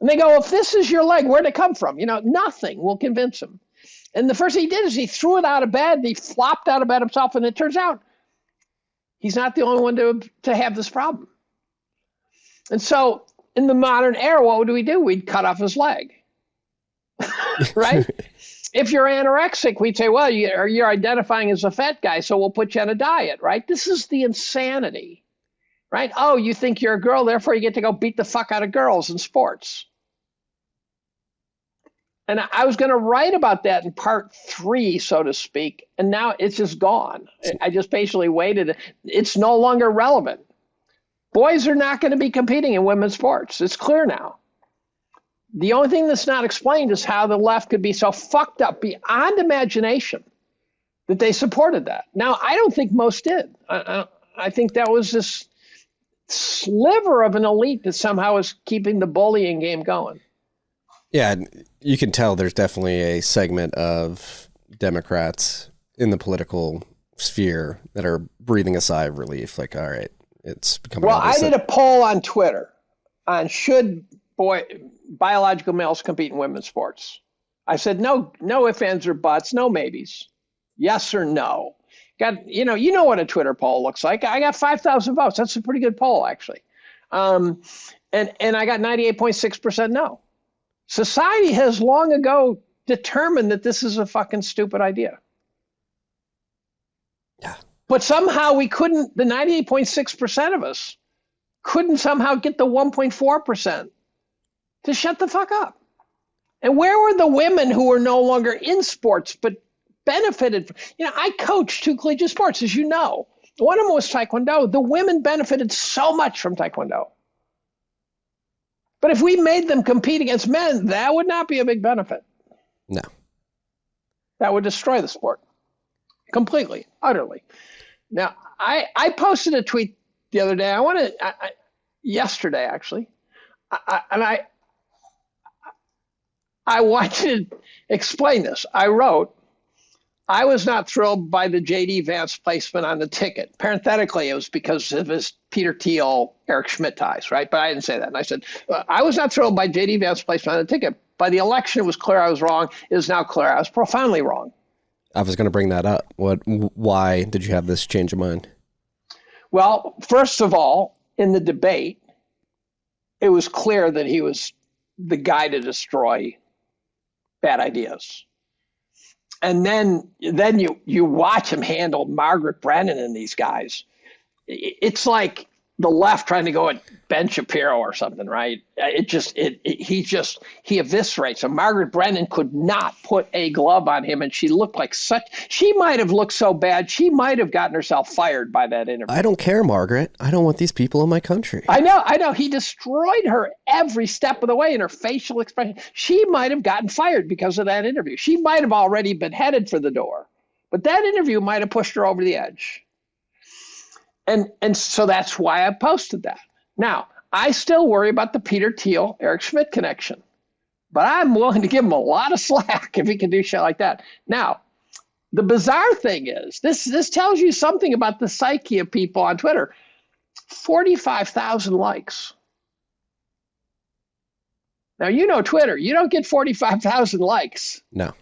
And they go, if this is your leg, where'd it come from? Nothing will convince him. And the first thing he did is he threw it out of bed and he flopped out of bed himself. And it turns out he's not the only one to have this problem. And so in the modern era, what would we do? We'd cut off his leg, right? If you're anorexic, we'd say, well, you're identifying as a fat guy, so we'll put you on a diet, right? This is the insanity, right? Oh, you think you're a girl, therefore you get to go beat the fuck out of girls in sports. And I was going to write about that in part 3, so to speak, and now it's just gone. I just basically waited. It's no longer relevant. Boys are not going to be competing in women's sports. It's clear now. The only thing that's not explained is how the left could be so fucked up beyond imagination that they supported that. Now, I don't think most did. I think that was this sliver of an elite that somehow is keeping the bullying game going. Yeah, you can tell there's definitely a segment of Democrats in the political sphere that are breathing a sigh of relief. Like, all right, it's becoming. Well, I did a poll on Twitter on should biological males compete in women's sports. I said no ifs, ands, or buts, no maybes, yes or no. You know what a Twitter poll looks like. I got 5,000 votes. That's a pretty good poll, actually. And I got 98.6% no. Society has long ago determined that this is a fucking stupid idea. Yeah. But somehow we couldn't, the 98.6% of us couldn't somehow get the 1.4% to shut the fuck up. And where were the women who were no longer in sports but benefited? I coached 2 collegiate sports, as you know. One of them was Taekwondo. The women benefited so much from Taekwondo. But if we made them compete against men, that would not be a big benefit. No. That would destroy the sport completely, utterly. Now, I posted a tweet the other day. Yesterday, actually. I wanted to explain this. I wrote, I was not thrilled by the J.D. Vance placement on the ticket. Parenthetically, it was because of his Peter Thiel, Eric Schmidt ties, right? But I didn't say that. And I said, I was not thrilled by J.D. Vance placement on the ticket. By the election, it was clear I was wrong. It is now clear I was profoundly wrong. I was going to bring that up. Why did you have this change of mind? Well, first of all, in the debate, it was clear that he was the guy to destroy bad ideas. And then you watch him handle Margaret Brennan and these guys. It's like the left trying to go at Ben Shapiro or something, right? He eviscerates him. Margaret Brennan could not put a glove on him, and she looked like she might have looked so bad, she might have gotten herself fired by that interview. I don't care, Margaret. I don't want these people in my country. I know. He destroyed her every step of the way in her facial expression. She might have gotten fired because of that interview. She might have already been headed for the door, but that interview might have pushed her over the edge. And so that's why I posted that. Now, I still worry about the Peter Thiel, Eric Schmidt connection, but I'm willing to give him a lot of slack if he can do shit like that. Now, the bizarre thing is, this tells you something about the psyche of people on Twitter. 45,000 likes. Now, you know Twitter. You don't get 45,000 likes. No.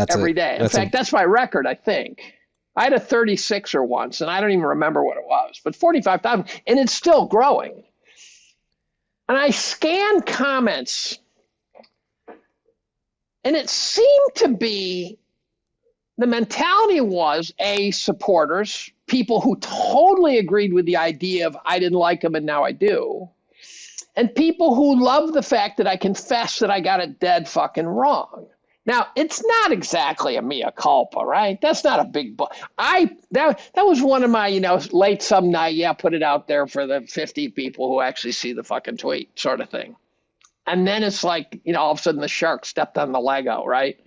Every day. In fact, that's my record, I think. I had a 36er once, and I don't even remember what it was, but 45,000, and it's still growing. And I scanned comments, and it seemed to be the mentality was supporters, people who totally agreed with the idea of I didn't like them and now I do, and people who love the fact that I confess that I got it dead fucking wrong. Now, it's not exactly a mea culpa, right? That's not a big that was one of my, late some night, put it out there for the 50 people who actually see the fucking tweet sort of thing. And then it's like, all of a sudden the shark stepped on the Lego, right?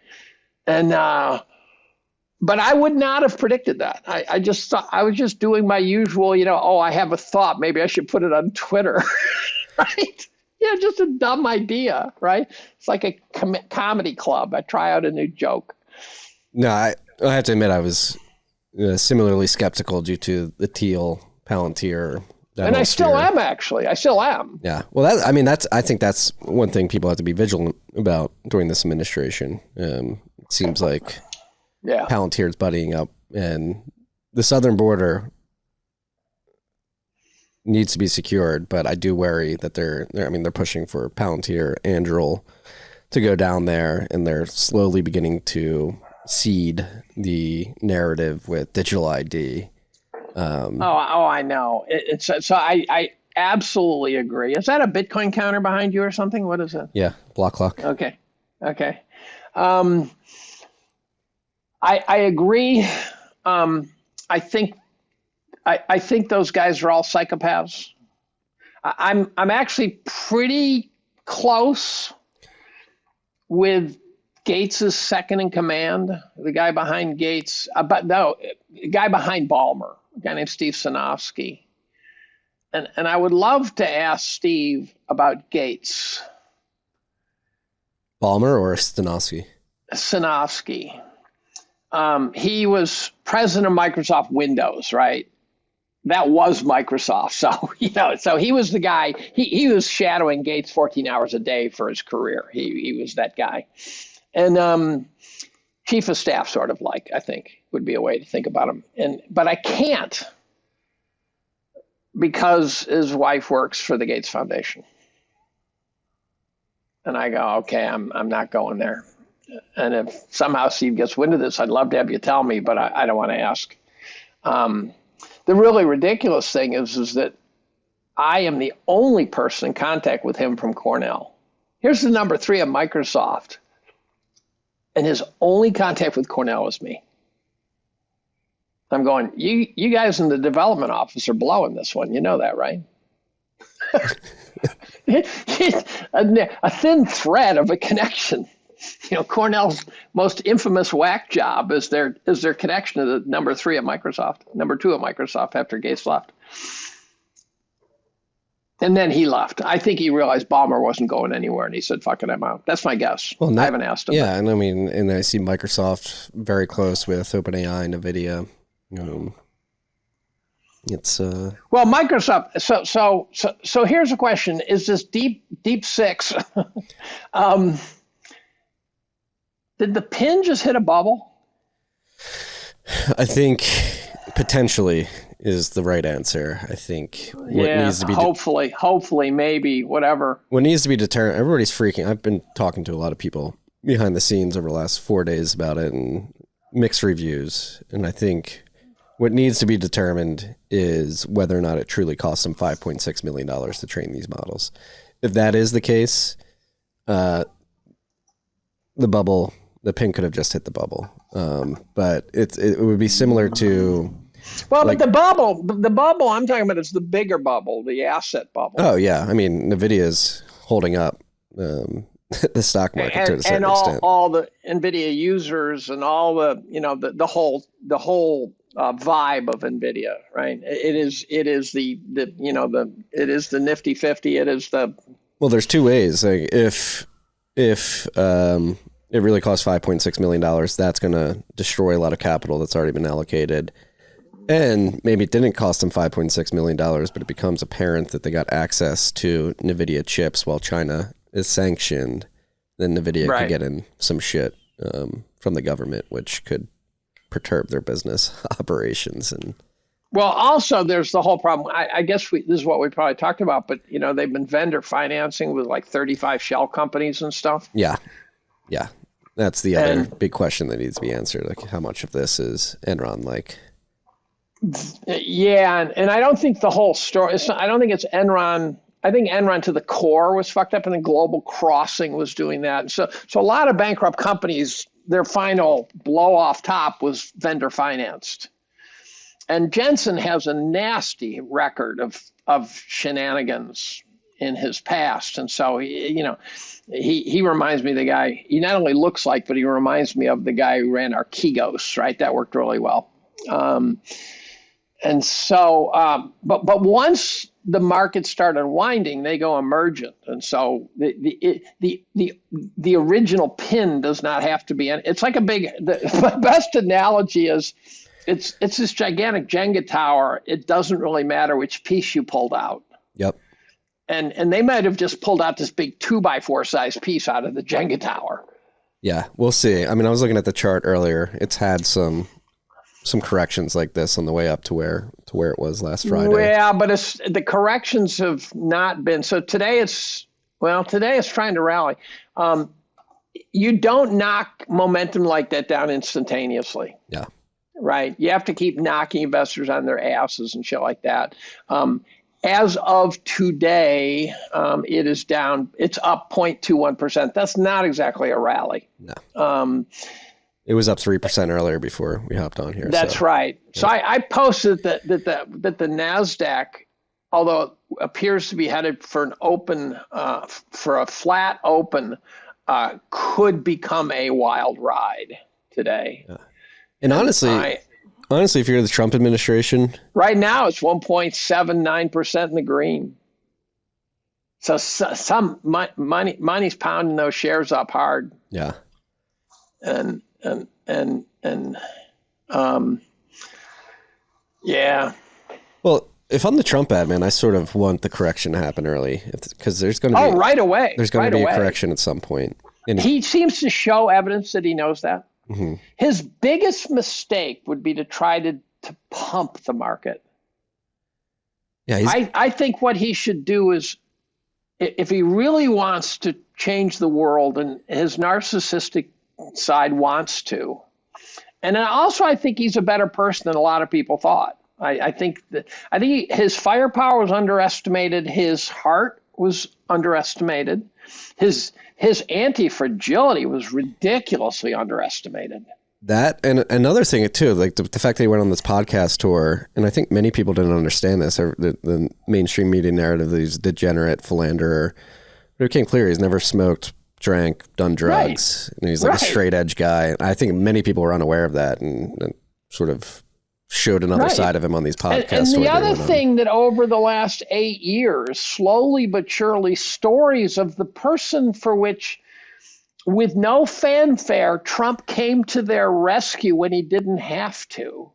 And but I would not have predicted that. I just thought I was just doing my usual, I have a thought, maybe I should put it on Twitter, right? Yeah, just a dumb idea, right? It's like a comedy club. I try out a new joke. No, I have to admit I was similarly skeptical due to the Thiel, Palantir. And I still am, actually. I still am. Yeah. Well, I think that's one thing people have to be vigilant about during this administration. It seems like Palantir's buddying up, and the southern border needs to be secured, but I do worry that they're pushing for Palantir, Anduril to go down there, and they're slowly beginning to seed the narrative with digital ID. I know. I absolutely agree. Is that a Bitcoin counter behind you or something? What is it? Yeah, block clock. Okay. I agree. I think those guys are all psychopaths. I'm actually pretty close with Gates's second in command, the guy behind Gates, the guy behind Ballmer, a guy named Steve Sinofsky. And I would love to ask Steve about Gates. Ballmer or Sinofsky? Sinofsky. He was president of Microsoft Windows, right? That was Microsoft. So he was the guy, he was shadowing Gates 14 hours a day for his career. He was that guy. And chief of staff sort of I think would be a way to think about him. But I can't because his wife works for the Gates Foundation. And I go, okay, I'm not going there. And if somehow Steve gets wind of this, I'd love to have you tell me, but I don't want to ask. The really ridiculous thing is that I am the only person in contact with him from Cornell. Here's the number 3 of Microsoft. And his only contact with Cornell is me. I'm going, you guys in the development office are blowing this one. You know that, right? A thin thread of a connection. Cornell's most infamous whack job is their connection to the number 3 at Microsoft, number 2 at Microsoft after Gates left. And then he left. I think he realized Ballmer wasn't going anywhere, and he said, fuck it, I'm out. That's my guess. Well, I haven't asked him. Yeah, and I see Microsoft very close with OpenAI and NVIDIA. It's well, Microsoft. So here's a question: is this DeepSeek? Did the pin just hit a bubble? I think potentially is the right answer. I think what needs to be hopefully, maybe, whatever. What needs to be determined, everybody's freaking. I've been talking to a lot of people behind the scenes over the last 4 days about it, and mixed reviews. And I think what needs to be determined is whether or not it truly cost them $5.6 million to train these models. If that is the case, the pin could have just hit the bubble. But it would be similar to... Well, but the bubble I'm talking about is the bigger bubble, the asset bubble. Oh, yeah. I mean, NVIDIA is holding up the stock market to a certain extent. All the NVIDIA users and all the, the whole vibe of NVIDIA, right? It is the Nifty 50. It is the... Well, there's two ways. Like if it really costs $5.6 million, that's going to destroy a lot of capital that's already been allocated. And maybe it didn't cost them $5.6 million, but it becomes apparent that they got access to NVIDIA chips while China is sanctioned. Then NVIDIA could get in some shit from the government, which could perturb their business operations. And well, also there's the whole problem. I guess this is what we probably talked about, but they've been vendor financing with like 35 shell companies and stuff. Yeah. That's the other big question that needs to be answered. Like, how much of this is Enron like? Yeah, and I don't think the whole story. I don't think it's Enron. I think Enron to the core was fucked up, and then Global Crossing was doing that. So a lot of bankrupt companies, their final blow off top was vendor financed. And Jensen has a nasty record of shenanigans in his past, and so he reminds me of the guy. He not only looks like, but he reminds me of the guy who ran Archegos. Right, that worked really well. And so, but once the market started winding, they go emergent, and so the original pin does not have to be. It's like the best analogy is it's this gigantic Jenga tower. It doesn't really matter which piece you pulled out. Yep. And they might have just pulled out this big 2x4 size piece out of the Jenga tower. Yeah, we'll see. I mean, I was looking at the chart earlier. It's had some corrections like this on the way up to where it was last Friday. Yeah, but the corrections have not been. So today it's trying to rally. You don't knock momentum like that down instantaneously. Yeah. Right. You have to keep knocking investors on their asses and shit like that. As of today, it is down. It's up 0.21%. That's not exactly a rally. No. It was up 3% earlier before we hopped on here. That's right. So I posted that the NASDAQ, although it appears to be headed for an open, for a flat open, could become a wild ride today. Yeah. And honestly, if you're the Trump administration, right now it's 1.79% in the green. So some money's pounding those shares up hard. Yeah. And yeah. Well, if I'm the Trump admin, I sort of want the correction to happen early because there's going to be right away. There's going to be a correction at some point. And he seems to show evidence that he knows that. Mm-hmm. His biggest mistake would be to try to pump the market. Yeah, I think what he should do is, if he really wants to change the world, and his narcissistic side wants to, and also I think he's a better person than a lot of people thought. I think his firepower was underestimated. His heart was underestimated. His anti-fragility was ridiculously underestimated. That, and another thing too, like the fact that he went on this podcast tour, and I think many people didn't understand this. The mainstream media narrative that he's a degenerate philanderer. But it became clear he's never smoked, drank, done drugs, and he's like a straight edge guy. And I think many people were unaware of that and sort of showed another side of him on these podcasts. And the other thing that over the last 8 years, slowly but surely, stories of the person for which, with no fanfare, Trump came to their rescue when he didn't have to.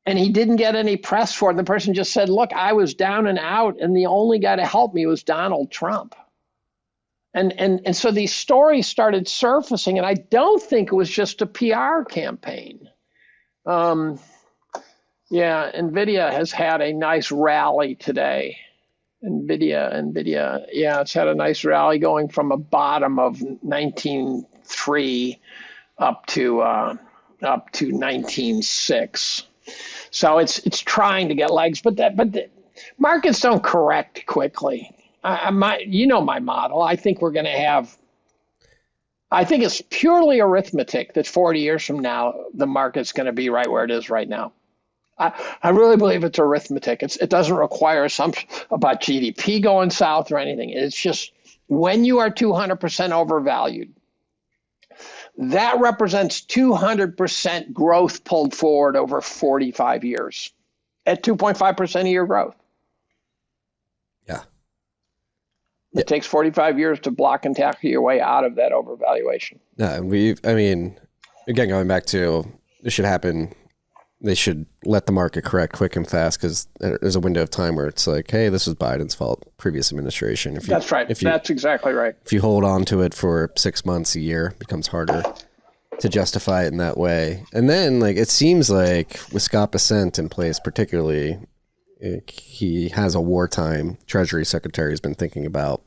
And he didn't get any press for it. The person just said, look, I was down and out, and the only guy to help me was Donald Trump. And so these stories started surfacing, and I don't think it was just a PR campaign. Yeah, NVIDIA has had a nice rally today. NVIDIA, yeah, it's had a nice rally going from a bottom of 19.3 up to up to 19.6. So it's trying to get legs, but the markets don't correct quickly. My model. I think we're going to have. I think it's purely arithmetic that 40 years from now the market's going to be right where it is right now. I really believe it's arithmetic. It doesn't require assumption about GDP going south or anything. It's just when you are 200% overvalued, that represents 200% growth pulled forward over 45 years at 2.5% a year growth. Yeah. It takes 45 years to block and tackle your way out of that overvaluation. No, again, going back to this should happen. They should let the market correct quick and fast because there's a window of time where it's like, hey, this was Biden's fault, previous administration. That's right. That's exactly right. If you hold on to it for 6 months, a year, it becomes harder to justify it in that way. And then, it seems like with Scott Bessent in place, particularly, he has a wartime Treasury Secretary who's been thinking about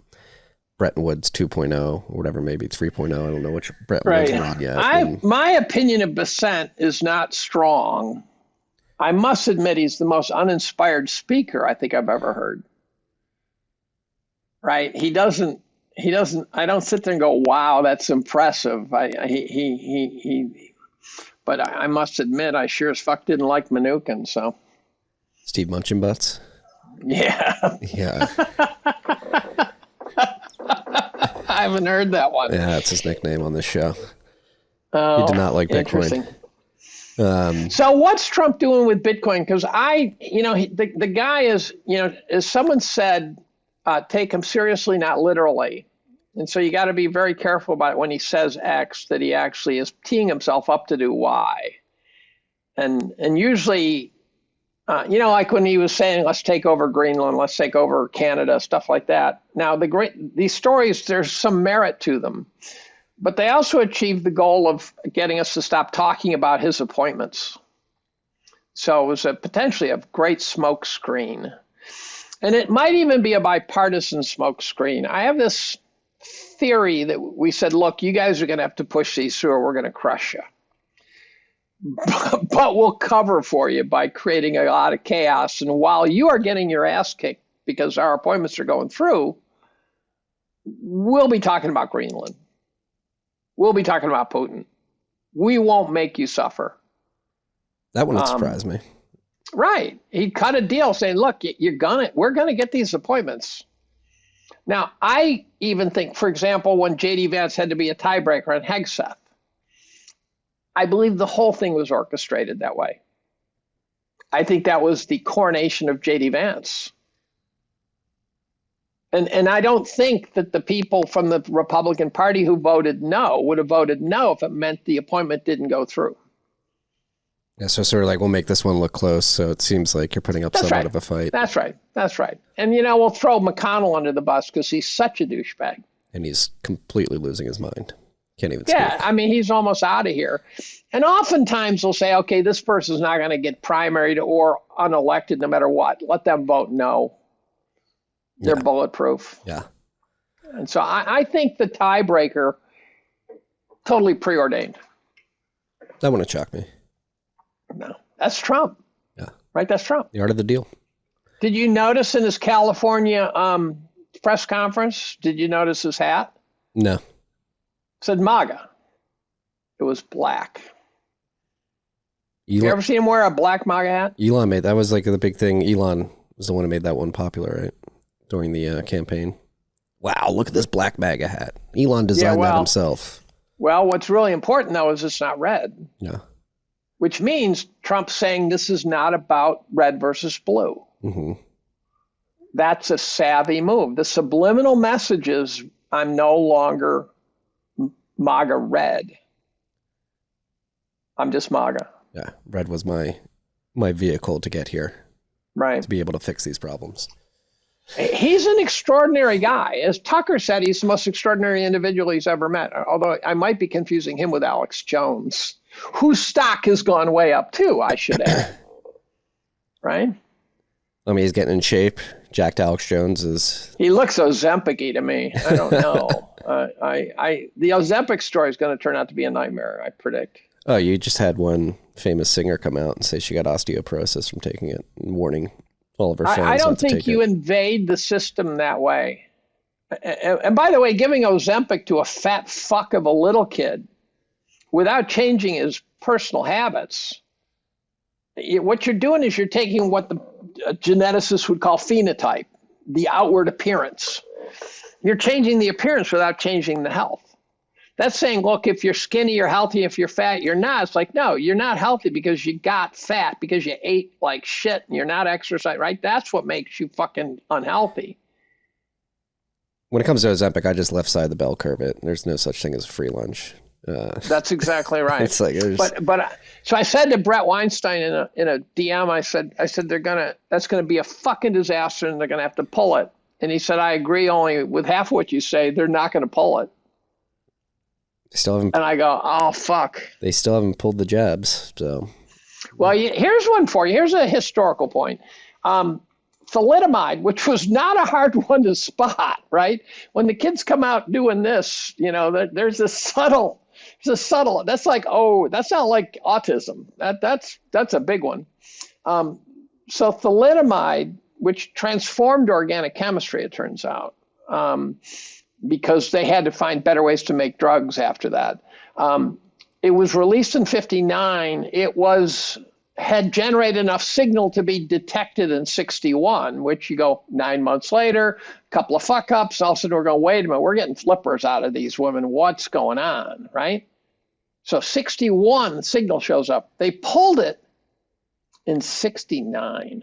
Bretton Woods 2.0 or whatever, maybe 3.0. I don't know which Bretton Woods we're on yet. My opinion of Bessent is not strong. I must admit he's the most uninspired speaker I think I've ever heard. Right? He doesn't, I don't sit there and go, wow, that's impressive. But I must admit, I sure as fuck didn't like Nuking, so. Steve Munchin Butts? Yeah. Yeah. I haven't heard that one. Yeah, that's his nickname on this show. Oh, he did not like Bitcoin. So what's Trump doing with Bitcoin? Because the guy is, as someone said, take him seriously, not literally. And so you got to be very careful about when he says X, that he actually is teeing himself up to do Y. And usually, like when he was saying, let's take over Greenland, let's take over Canada, stuff like that. Now, these stories, there's some merit to them. But they also achieved the goal of getting us to stop talking about his appointments. So it was potentially a great smoke screen. And it might even be a bipartisan smoke screen. I have this theory that we said, look, you guys are going to have to push these through or we're going to crush you. But we'll cover for you by creating a lot of chaos. And while you are getting your ass kicked because our appointments are going through, we'll be talking about Greenland. We'll be talking about Putin. We won't make you suffer. That wouldn't surprise me. Right. He cut a deal saying, look, we're going to get these appointments. Now, I even think, for example, when J.D. Vance had to be a tiebreaker on Hegseth, I believe the whole thing was orchestrated that way. I think that was the coronation of J.D. Vance. And I don't think that the people from the Republican Party who voted no would have voted no if it meant the appointment didn't go through. Yeah, so sort of like, we'll make this one look close, so it seems like you're putting up somewhat of a fight. That's right. And, we'll throw McConnell under the bus because he's such a douchebag. And he's completely losing his mind. Can't even speak. Yeah, he's almost out of here. And oftentimes they'll say, okay, this person's not going to get primaried or unelected no matter what. Let them vote no. They're bulletproof. Yeah. And so I think the tiebreaker, totally preordained. That wouldn't shock me. No, that's Trump. Yeah. Right, that's Trump. The art of the deal. Did you notice in his California press conference, did you notice his hat? No. It said MAGA. It was black. You ever seen him wear a black MAGA hat? Elon that was like the big thing. Elon was the one who made that one popular, right? During the campaign. Wow, look at this black MAGA hat. Elon designed that himself. Well, what's really important, though, is it's not red. Yeah. Which means Trump's saying this is not about red versus blue. Mm-hmm. That's a savvy move. The subliminal message is, I'm no longer MAGA red. I'm just MAGA. Yeah, red was my vehicle to get here. Right. To be able to fix these problems. He's an extraordinary guy. As Tucker said, he's the most extraordinary individual he's ever met. Although I might be confusing him with Alex Jones, whose stock has gone way up too, I should add. Right? He's getting in shape. Jacked Alex Jones is... He looks Ozempic-y to me. I don't know. The Ozempic story is going to turn out to be a nightmare, I predict. Oh, you just had one famous singer come out and say she got osteoporosis from taking it, and warning all of her fans. I don't think you invade the system that way. And by the way, giving Ozempic to a fat fuck of a little kid without changing his personal habits, what you're doing is you're taking what the geneticists would call phenotype, the outward appearance. You're changing the appearance without changing the health. That's saying, look, if you're skinny, you're healthy. If you're fat, you're not. It's like, no, you're not healthy because you got fat, because you ate like shit and you're not exercising, right? That's what makes you fucking unhealthy. When it comes to Ozempic, I just left side the bell curve it. There's no such thing as a free lunch. That's exactly right. It's like, so I said to Brett Weinstein in a DM, I said that's gonna be a fucking disaster and they're gonna have to pull it. And he said, I agree, only with half of what you say, they're not gonna pull it. They still haven't. And I go, oh fuck. They still haven't pulled the jabs. So, well, here's one for you. Here's a historical point. Thalidomide, which was not a hard one to spot, right? When the kids come out doing this, there's a subtle. That's like, oh, that's not like autism. That's a big one. So thalidomide, which transformed organic chemistry, it turns out. Because they had to find better ways to make drugs after that. It was released in 1959. It had generated enough signal to be detected in 1961, which you go 9 months later, a couple of fuck ups, all of a sudden we're going, wait a minute, we're getting flippers out of these women. What's going on, right? So 1961, the signal shows up. They pulled it in 1969.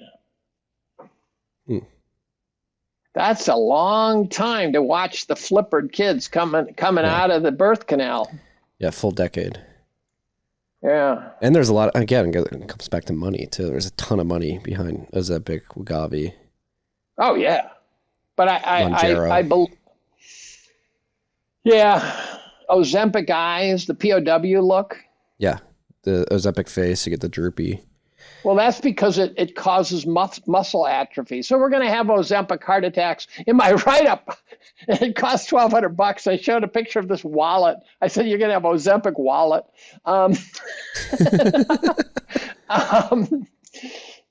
That's a long time to watch the flippered kids coming out of the birth canal. Yeah, full decade. Yeah. And there's a lot, again, it comes back to money too. There's a ton of money behind Ozempic, Wegovy. Oh yeah. But I believe, Ozempic eyes, the POW look. Yeah. The Ozempic face, you get the droopy. Well, that's because it causes muscle atrophy. So we're going to have Ozempic heart attacks. In my write-up, it cost $1,200. I showed a picture of this wallet. I said, you're going to have Ozempic wallet.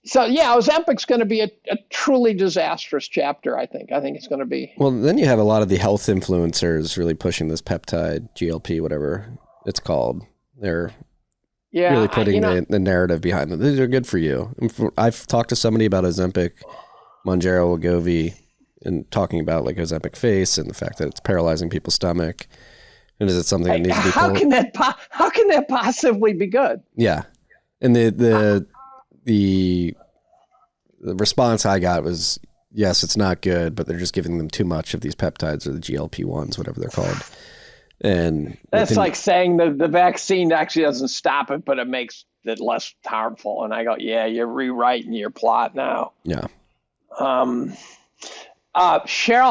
So, yeah, Ozempic's going to be a truly disastrous chapter, I think. I think it's going to be. Well, then you have a lot of the health influencers really pushing this peptide, GLP, whatever it's called. They're really putting the narrative behind them. These are good for you. I've talked to somebody about Ozempic, Mounjaro, Wegovy, and talking about like Ozempic face and the fact that it's paralyzing people's stomach. And is it something that needs to be how can that possibly be good? Yeah. And the response I got was, yes, it's not good, but they're just giving them too much of these peptides or the GLP-1s, whatever they're called. And that's like saying the vaccine actually doesn't stop it, but it makes it less harmful. And I go, yeah, you're rewriting your plot now. Yeah. Cheryl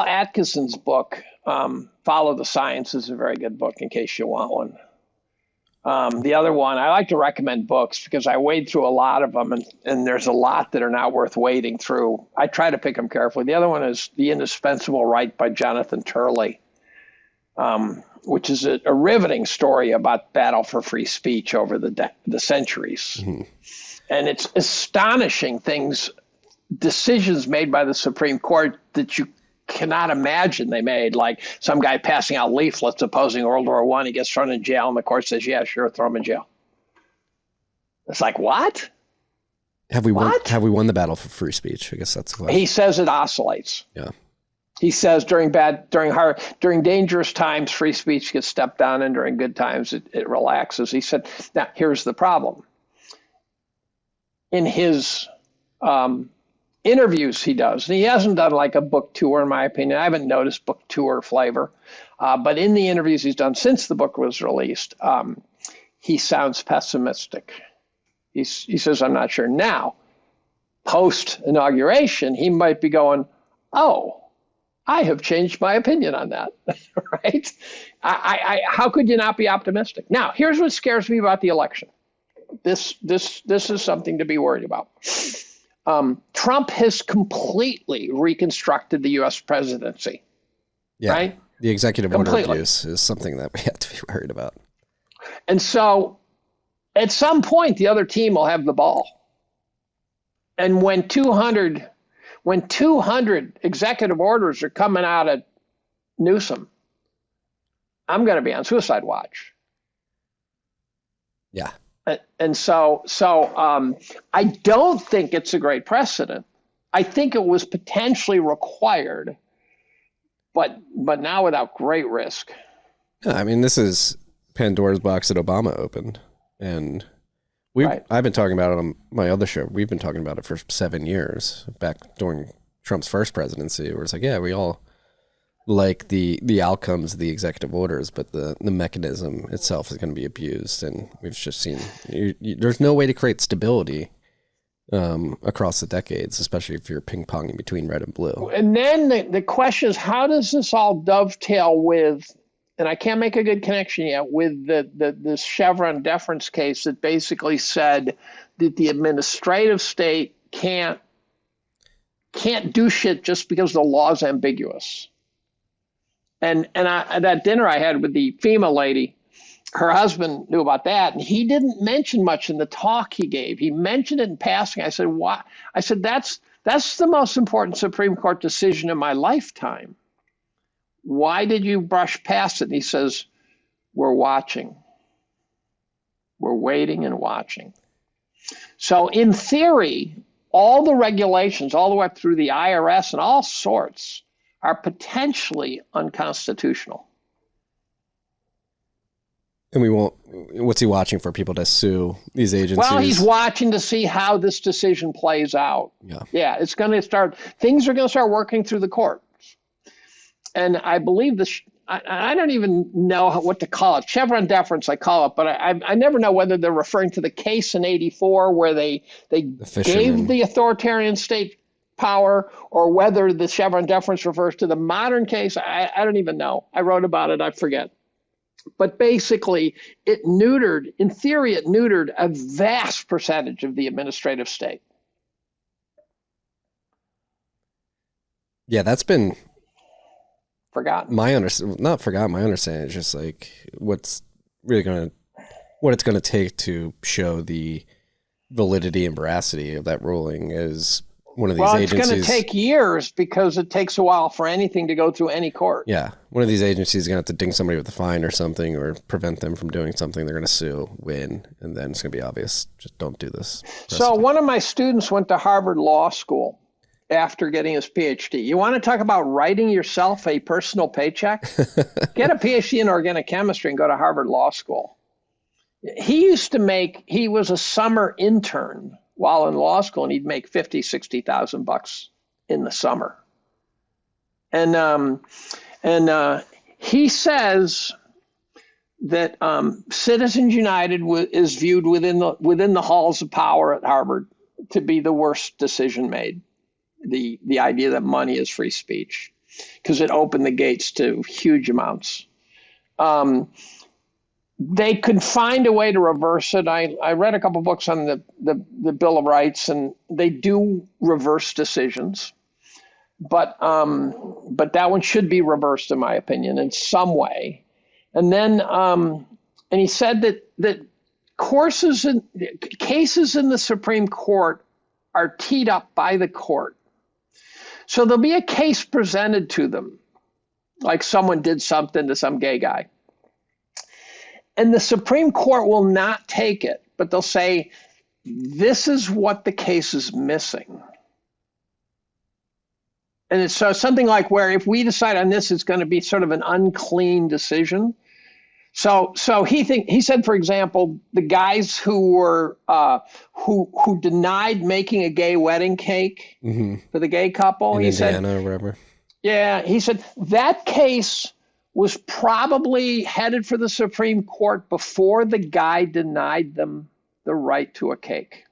Atkinson's book, Follow the Science, is a very good book in case you want one. The other one, I like to recommend books because I wade through a lot of them and there's a lot that are not worth wading through. I try to pick them carefully. The other one is The Indispensable Right by Jonathan Turley. Which is a riveting story about battle for free speech over the centuries. Mm-hmm. And it's astonishing decisions made by the Supreme Court that you cannot imagine they made, like some guy passing out leaflets opposing World War I. He gets thrown in jail and the court says, yeah, sure, throw him in jail. It's like, what? Have we won the battle for free speech? I guess that's the question. He says it oscillates. Yeah. He says during dangerous times, free speech gets stepped down, and during good times, it relaxes. He said, now, here's the problem. In his interviews he does, and he hasn't done like a book tour, in my opinion. I haven't noticed book tour flavor. But in the interviews he's done since the book was released, he sounds pessimistic. He says, I'm not sure. Now, post-inauguration, he might be going, oh, I have changed my opinion on that, right? How could you not be optimistic? Now, here's what scares me about the election. This is something to be worried about. Trump has completely reconstructed the U.S. presidency, right? The executive order abuse is something that we have to be worried about. And so At some point, the other team will have the ball. And when 200 executive orders are coming out of Newsom, I'm going to be on suicide watch. Yeah. And so I don't think it's a great precedent. I think it was potentially required, but now without great risk. Yeah, I mean, this is Pandora's box that Obama opened. And I've been talking about it on my other show. We've been talking about it for 7 years, back during Trump's first presidency, where it's like, yeah, we all like the outcomes of the executive orders, but the mechanism itself is going to be abused. And we've just seen there's no way to create stability across the decades, especially if you're ping-ponging between red and blue. And then the question is, how does this all dovetail with, and I can't make a good connection yet, with the Chevron deference case that basically said that the administrative state can't do shit just because the law is ambiguous. And that dinner I had with the FEMA lady, her husband knew about that, and he didn't mention much in the talk he gave. He mentioned it in passing. I said, "Why?" I said, "That's the most important Supreme Court decision in my lifetime. Why did you brush past it?" And he says, "We're watching. We're waiting and watching." So in theory, all the regulations, all the way up through the IRS and all sorts, are potentially unconstitutional. And we won't. What's he watching for? People to sue these agencies? Well, he's watching to see how this decision plays out. Yeah, it's going to start. Things are going to start working through the courts, and I believe this. I don't even know what to call it. Chevron deference, I call it, but I never know whether they're referring to the case in '84 where they gave the authoritarian state power, or whether the Chevron deference refers to the modern case. I don't even know. I wrote about it. I forget. But basically, in theory, it neutered a vast percentage of the administrative state. Yeah, that's been forgotten. Not forgotten. My understanding is just like what it's going to take to show the validity and veracity of that ruling is one of these agencies. It's going to take years because it takes a while for anything to go through any court. Yeah. One of these agencies is going to have to ding somebody with a fine or something, or prevent them from doing something. They're going to sue, win, and then it's going to be obvious. Just don't do this. So one of my students went to Harvard Law School after getting his PhD. You want to talk about writing yourself a personal paycheck? Get a PhD in organic chemistry and go to Harvard Law School. He was a summer intern while in law school, and he'd make $50,000-$60,000 in the summer. And he says that Citizens United is viewed within the halls of power at Harvard to be the worst decision made. The idea that money is free speech, because it opened the gates to huge amounts. They could find a way to reverse it. I read a couple books on the Bill of Rights, and they do reverse decisions, but that one should be reversed, in my opinion, in some way. And then and he said that cases in the Supreme Court are teed up by the court. So there'll be a case presented to them, like someone did something to some gay guy. And the Supreme Court will not take it, but they'll say, this is what the case is missing. And it's something like where if we decide on this, it's going to be sort of an unclean decision. So he said, for example, the guys who were who denied making a gay wedding cake for the gay couple. In Indiana or wherever. Yeah, he said that case was probably headed for the Supreme Court before the guy denied them the right to a cake.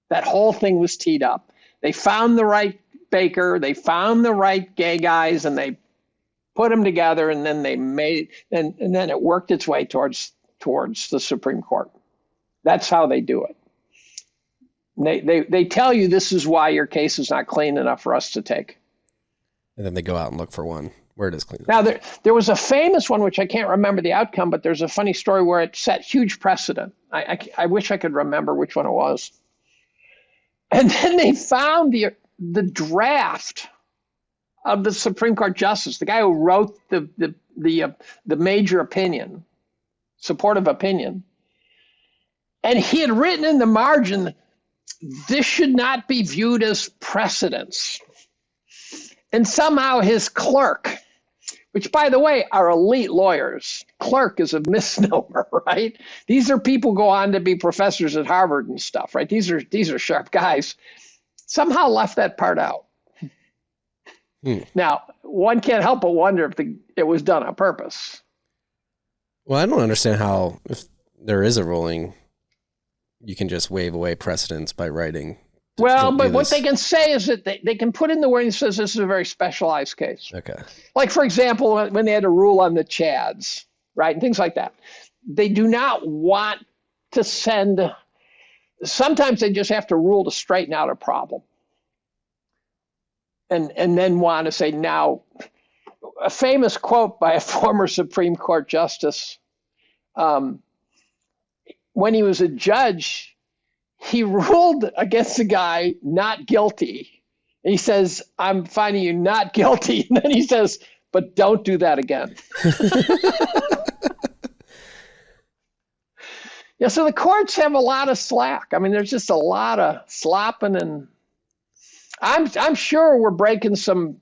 That whole thing was teed up. They found the right baker, they found the right gay guys, and they put them together, and then they made, and then it worked its way towards the Supreme Court. That's how they do it. They tell you this is why your case is not clean enough for us to take. And then they go out and look for one. Where it is clean. Now, there was a famous one, which I can't remember the outcome, but there's a funny story where it set huge precedent. I wish I could remember which one it was. And then they found the draft of the Supreme Court justice, the guy who wrote the major opinion, supportive opinion. And he had written in the margin, this should not be viewed as precedence. And somehow his clerk, which, by the way, are elite lawyers. Clerk is a misnomer, right? These are people who go on to be professors at Harvard and stuff, right? These are sharp guys. Somehow left that part out. Now, one can't help but wonder if it was done on purpose. Well, I don't understand how, if there is a ruling, you can just waive away precedents by writing. Well, but what they can say is that they can put in the wording that says this is a very specialized case. Okay. Like, for example, when they had a rule on the Chads, right, and things like that. They do not want to send, sometimes they just have to rule to straighten out a problem. And then want to say, now, a famous quote by a former Supreme Court justice, when he was a judge, he ruled against the guy not guilty. And he says, I'm finding you not guilty. And then he says, but don't do that again. Yeah, so the courts have a lot of slack. I mean, there's just a lot of slopping, and I'm sure we're breaking some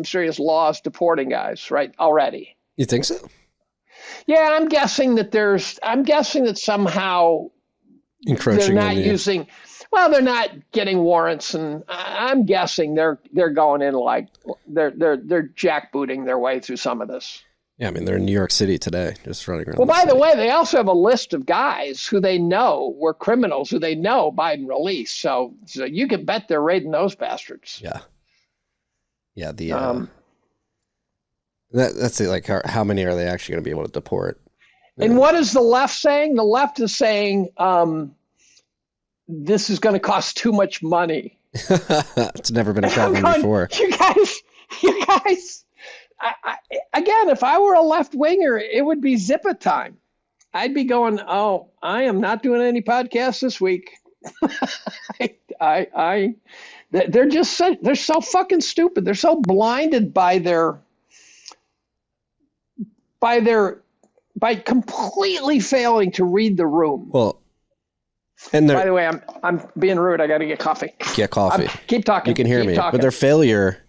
serious laws deporting guys, right, already. You think so? Yeah, I'm guessing that somehow encroaching, they're not using, well, they're not getting warrants, and I'm guessing they're going in like they're jackbooting their way through some of this. Yeah, I mean, they're in New York City today, just running around. Well, by the way, they also have a list of guys who they know were criminals, who they know Biden released. So you can bet they're raiding those bastards. Yeah. Yeah. That's it. Like, how many are they actually going to be able to deport? And what is the left saying? The left is saying this is going to cost too much money. It's never been a problem before. You guys. Again, if I were a left winger, it would be Zippa time. I'd be going, oh, I am not doing any podcasts this week. They're so fucking stupid. They're so blinded by completely failing to read the room. Well, and by the way, I'm being rude. I got to get coffee. Get coffee. Keep talking. You can hear me, but their failure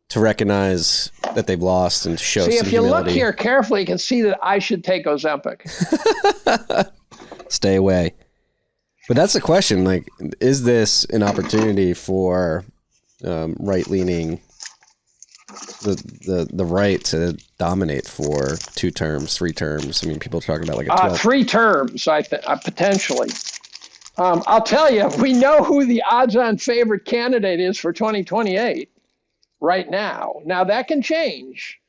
to recognize that they've lost and to show some if you humility. Look here carefully, you can see that I should take Ozempic. Stay away. But that's the question. Like, is this an opportunity for right-leaning, the right to dominate for 2 terms, 3 terms? I mean, people are talking about like a 12. 3 terms, potentially. I'll tell you, we know who the odds-on favorite candidate is for 2028 right now. Now, that can change.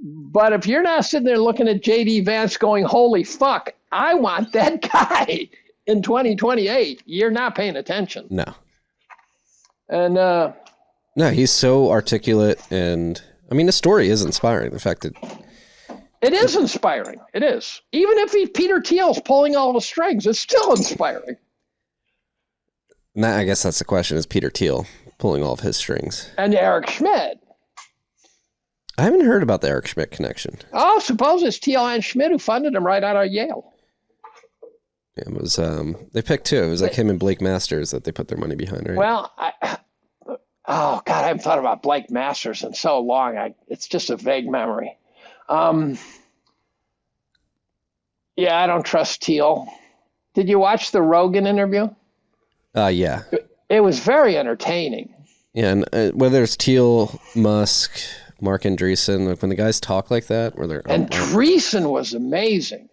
But if you're not sitting there looking at J.D. Vance going, holy fuck, I want that guy in 2028, you're not paying attention. No. And no, he's so articulate, and I mean, the story is inspiring. The fact that it is inspiring. It is. Even if Peter Thiel's pulling all the strings, it's still inspiring. I guess that's the question: is Peter Thiel pulling all of his strings? And Eric Schmidt. I haven't heard about the Eric Schmidt connection. Oh, suppose it's Thiel and Schmidt who funded him right out of Yale. It was they picked 2. It was like him and Blake Masters that they put their money behind, right? Well, oh God, I haven't thought about Blake Masters in so long. It's just a vague memory. Yeah, I don't trust Thiel. Did you watch the Rogan interview? Yeah. It was very entertaining. Yeah, and whether it's Thiel, Musk, Mark Andreessen, like when the guys talk like that, where they're Andreessen was amazing.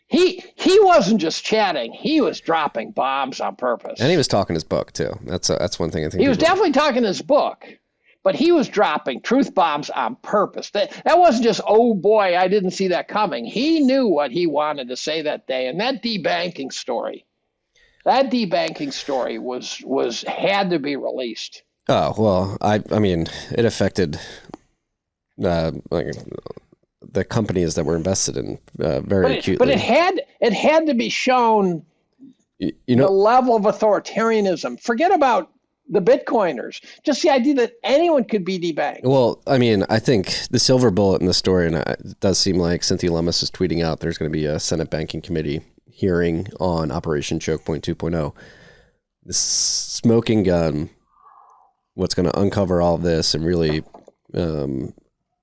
He wasn't just chatting; he was dropping bombs on purpose. And he was talking his book too. That's one thing I think. He was definitely talking his book, but he was dropping truth bombs on purpose. That wasn't just, oh boy, I didn't see that coming. He knew what he wanted to say that day, and that debanking story was had to be released. Oh well, I mean, it affected like the companies that were invested in very acutely. But it had to be shown the level of authoritarianism. Forget about the Bitcoiners. Just the idea that anyone could be debanked. Well, I mean, I think the silver bullet in the story, and it does seem like Cynthia Lummis is tweeting out there's going to be a Senate Banking Committee hearing on Operation Chokepoint 2.0. The smoking gun, what's going to uncover all this and really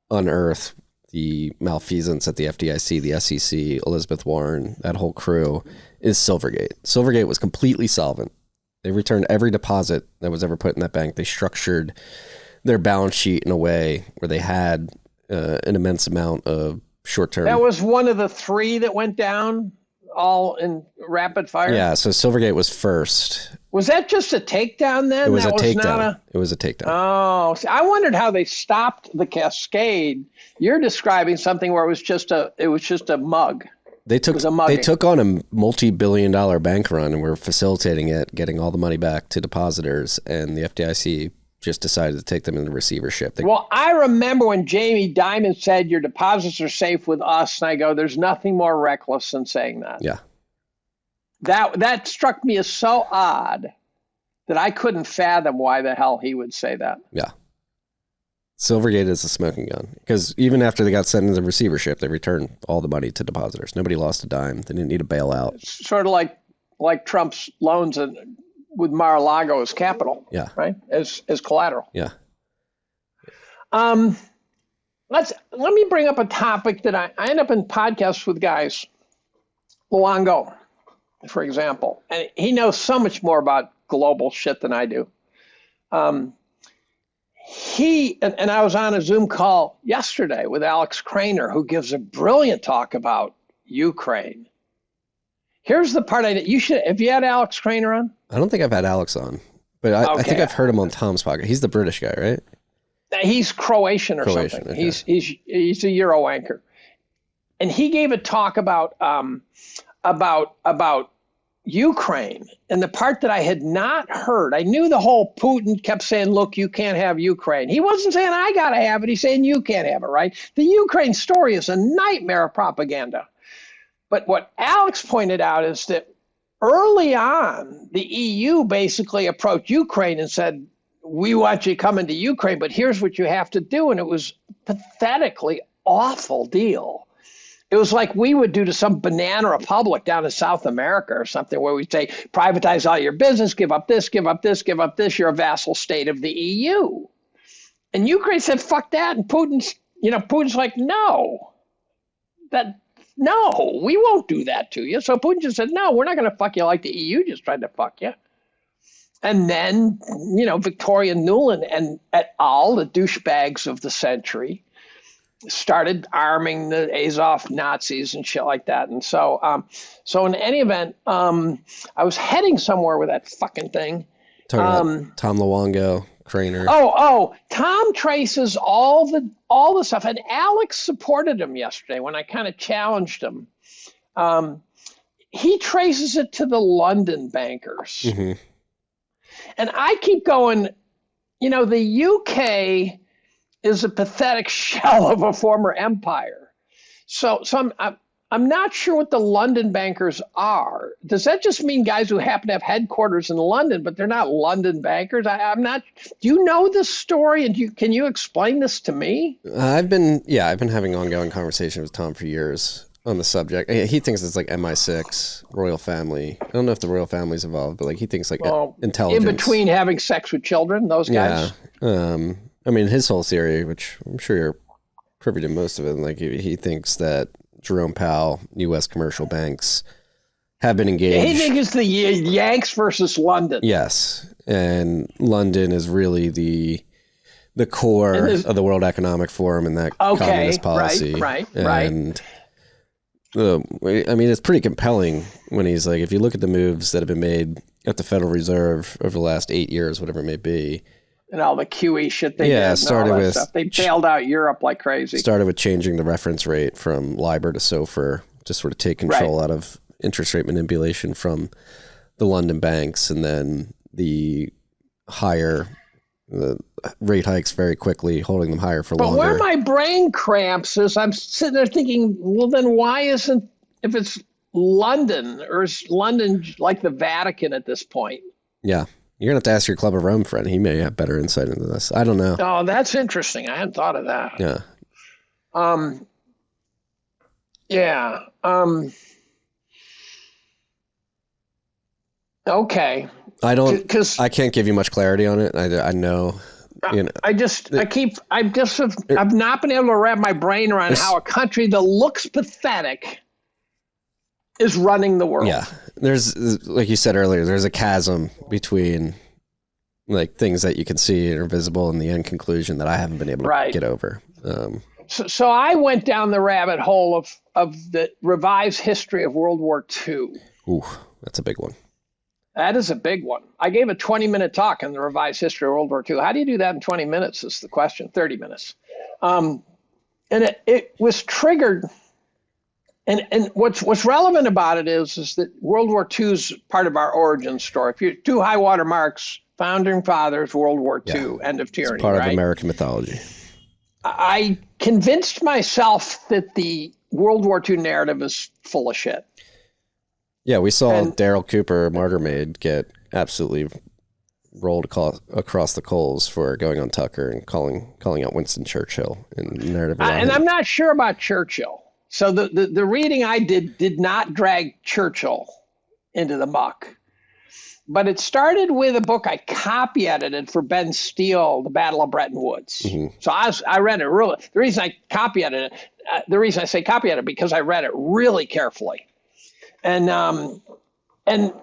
unearth the malfeasance at the FDIC, the SEC, Elizabeth Warren, that whole crew, is Silvergate. Silvergate was completely solvent. They returned every deposit that was ever put in that bank. They structured their balance sheet in a way where they had an immense amount of short-term. That was one of the three that went down all in rapid fire? Yeah, so Silvergate was first. Was that just a takedown then? It was that a takedown. It was a takedown. Oh, see, I wondered how they stopped the cascade. You're describing something where it was just a mug. They took on a multi-billion-dollar bank run and were facilitating it, getting all the money back to depositors, and the FDIC just decided to take them into receivership. Well, I remember when Jamie Dimon said your deposits are safe with us, and I go, there's nothing more reckless than saying that. Yeah. That struck me as so odd that I couldn't fathom why the hell he would say that. Yeah. Silvergate is a smoking gun because even after they got sent into receivership, they returned all the money to depositors. Nobody lost a dime. They didn't need a bailout. It's sort of like Trump's loans with Mar-a-Lago as capital. Yeah. Right? As collateral. Yeah. Let me bring up a topic that I end up in podcasts with guys. Luongo, for example, and he knows so much more about global shit than I do. He and I was on a Zoom call yesterday with Alex Craner, who gives a brilliant talk about Ukraine. Here's the part you should. Have you had Alex Craner on? I don't think I've had Alex on, but I think I've heard him on Tom's podcast. He's the British guy, right? He's Croatian or something. Okay. He's a Euro anchor, and he gave a talk about Ukraine, and the part that I had not heard. I knew the whole Putin kept saying, look, you can't have Ukraine. He wasn't saying I got to have it. He's saying you can't have it, right? The Ukraine story is a nightmare of propaganda. But what Alex pointed out is that early on, the EU basically approached Ukraine and said, we want you to come into Ukraine, but here's what you have to do. And it was a pathetically awful deal. It was like we would do to some banana republic down in South America or something where we'd say, privatize all your business, give up this, give up this, give up this. You're a vassal state of the EU. And Ukraine said, fuck that. And Putin's like, no, we won't do that to you. So Putin just said, no, we're not going to fuck you like the EU just tried to fuck you. And then, Victoria Nuland and et al., the douchebags of the century, started arming the Azov Nazis and shit like that. And so in any event, I was heading somewhere with that fucking thing. Talking about Tom Luongo, Craner. Oh, Tom traces all the stuff. And Alex supported him yesterday when I kind of challenged him. He traces it to the London bankers. Mm-hmm. And I keep going, the UK is a pathetic shell of a former empire. So I'm not sure what the London bankers are. Does that just mean guys who happen to have headquarters in London, but they're not London bankers? I'm not. Do you know this story? And can you explain this to me? I've been having ongoing conversations with Tom for years on the subject. He thinks it's like MI6, royal family. I don't know if the royal family's involved, but he thinks like intelligence. In between having sex with children, those guys. Yeah. I mean, his whole theory, which I'm sure you're privy to most of it, he thinks that Jerome Powell, U.S. commercial banks have been engaged. He thinks it's the Yanks versus London. Yes. And London is really the core of the World Economic Forum and that communist policy. Right. And it's pretty compelling when he's like, if you look at the moves that have been made at the Federal Reserve over the last 8 years, whatever it may be, and all the QE shit they did. Started with stuff. They bailed out Europe like crazy. Started with changing the reference rate from LIBOR to SOFR to sort of take control out of interest rate manipulation from the London banks, and then the higher the rate hikes very quickly, holding them higher for but longer. But where my brain cramps is I'm sitting there thinking, well, then why isn't, if it's London, or is London like the Vatican at this point? Yeah. You're going to have to ask your Club of Rome friend. He may have better insight into this. I don't know. Oh, that's interesting. I hadn't thought of that. Yeah. Yeah. Okay. I can't give you much clarity on it. I know. You know, I've not been able to wrap my brain around how a country that looks pathetic is running the world. Yeah. There's, like you said earlier, there's a chasm between like things that you can see and are visible and the end conclusion that I haven't been able to get over. So I went down the rabbit hole of the revised history of World War II. Ooh, that's a big one. That is a big one. I gave a 20-minute talk on the revised history of World War II. How do you do that in 20 minutes is the question, 30 minutes. And it was triggered. And what's relevant about it is that World War II is part of our origin story. If you two high water marks, founding fathers, World War II, end of tyranny. It's part of American mythology. I convinced myself that the World War II narrative is full of shit. Yeah, we saw Daryl Cooper, Martyr Maid, get absolutely rolled across the coals for going on Tucker and calling out Winston Churchill in the narrative. And I'm not sure about Churchill. So the reading I did not drag Churchill into the muck. But it started with a book I copy edited for Ben Steele, The Battle of Bretton Woods. Mm-hmm. So I read it really. The reason I copy edited it, the reason I say copy edited, because I read it really carefully. And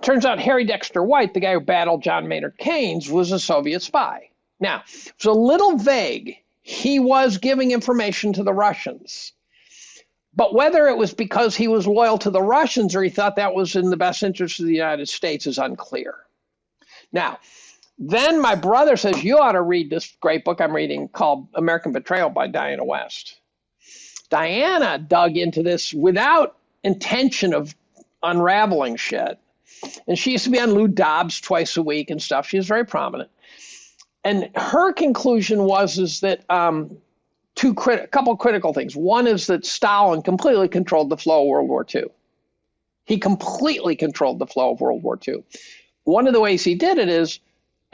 turns out Harry Dexter White, the guy who battled John Maynard Keynes, was a Soviet spy. Now, it's a little vague. He was giving information to the Russians. But whether it was because he was loyal to the Russians or he thought that was in the best interest of the United States is unclear. Now, then my brother says, you ought to read this great book I'm reading called American Betrayal by Diana West. Diana dug into this without intention of unraveling shit. And she used to be on Lou Dobbs twice a week and stuff. She was very prominent. And her conclusion was that a couple critical things. One is that Stalin completely controlled the flow of World War II. He completely controlled the flow of World War II. One of the ways he did it is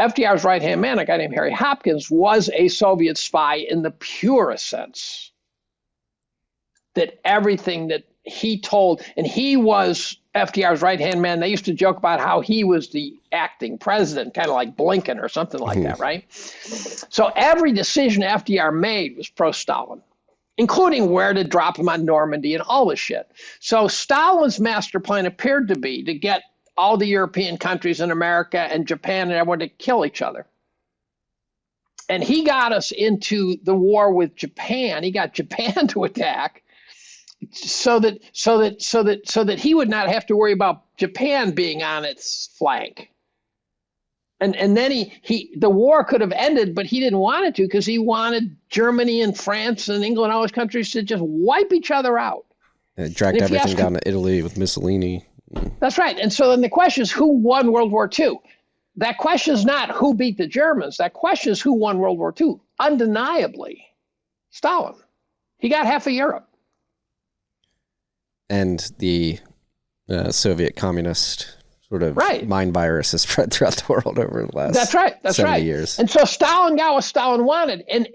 FDR's right-hand man, a guy named Harry Hopkins, was a Soviet spy in the purest sense. That everything that he told, and he was FDR's right-hand man. They used to joke about how he was the acting president, kind of like Blinken or something like that, right? So every decision FDR made was pro-Stalin, including where to drop him on Normandy and all this shit. So Stalin's master plan appeared to be to get all the European countries and America and Japan and everyone to kill each other. And he got us into the war with Japan. He got Japan to attack so that he would not have to worry about Japan being on its flank. And then the war could have ended, but he didn't want it to because he wanted Germany and France and England, all those countries to just wipe each other out. It dragged everything down to Italy with Mussolini. That's right. And so then the question is, who won World War II? That question is not who beat the Germans. That question is who won World War II. Undeniably, Stalin. He got half of Europe. And the Soviet communist sort of mind virus has spread throughout the world over the last 70 years. And so Stalin got what Stalin wanted. And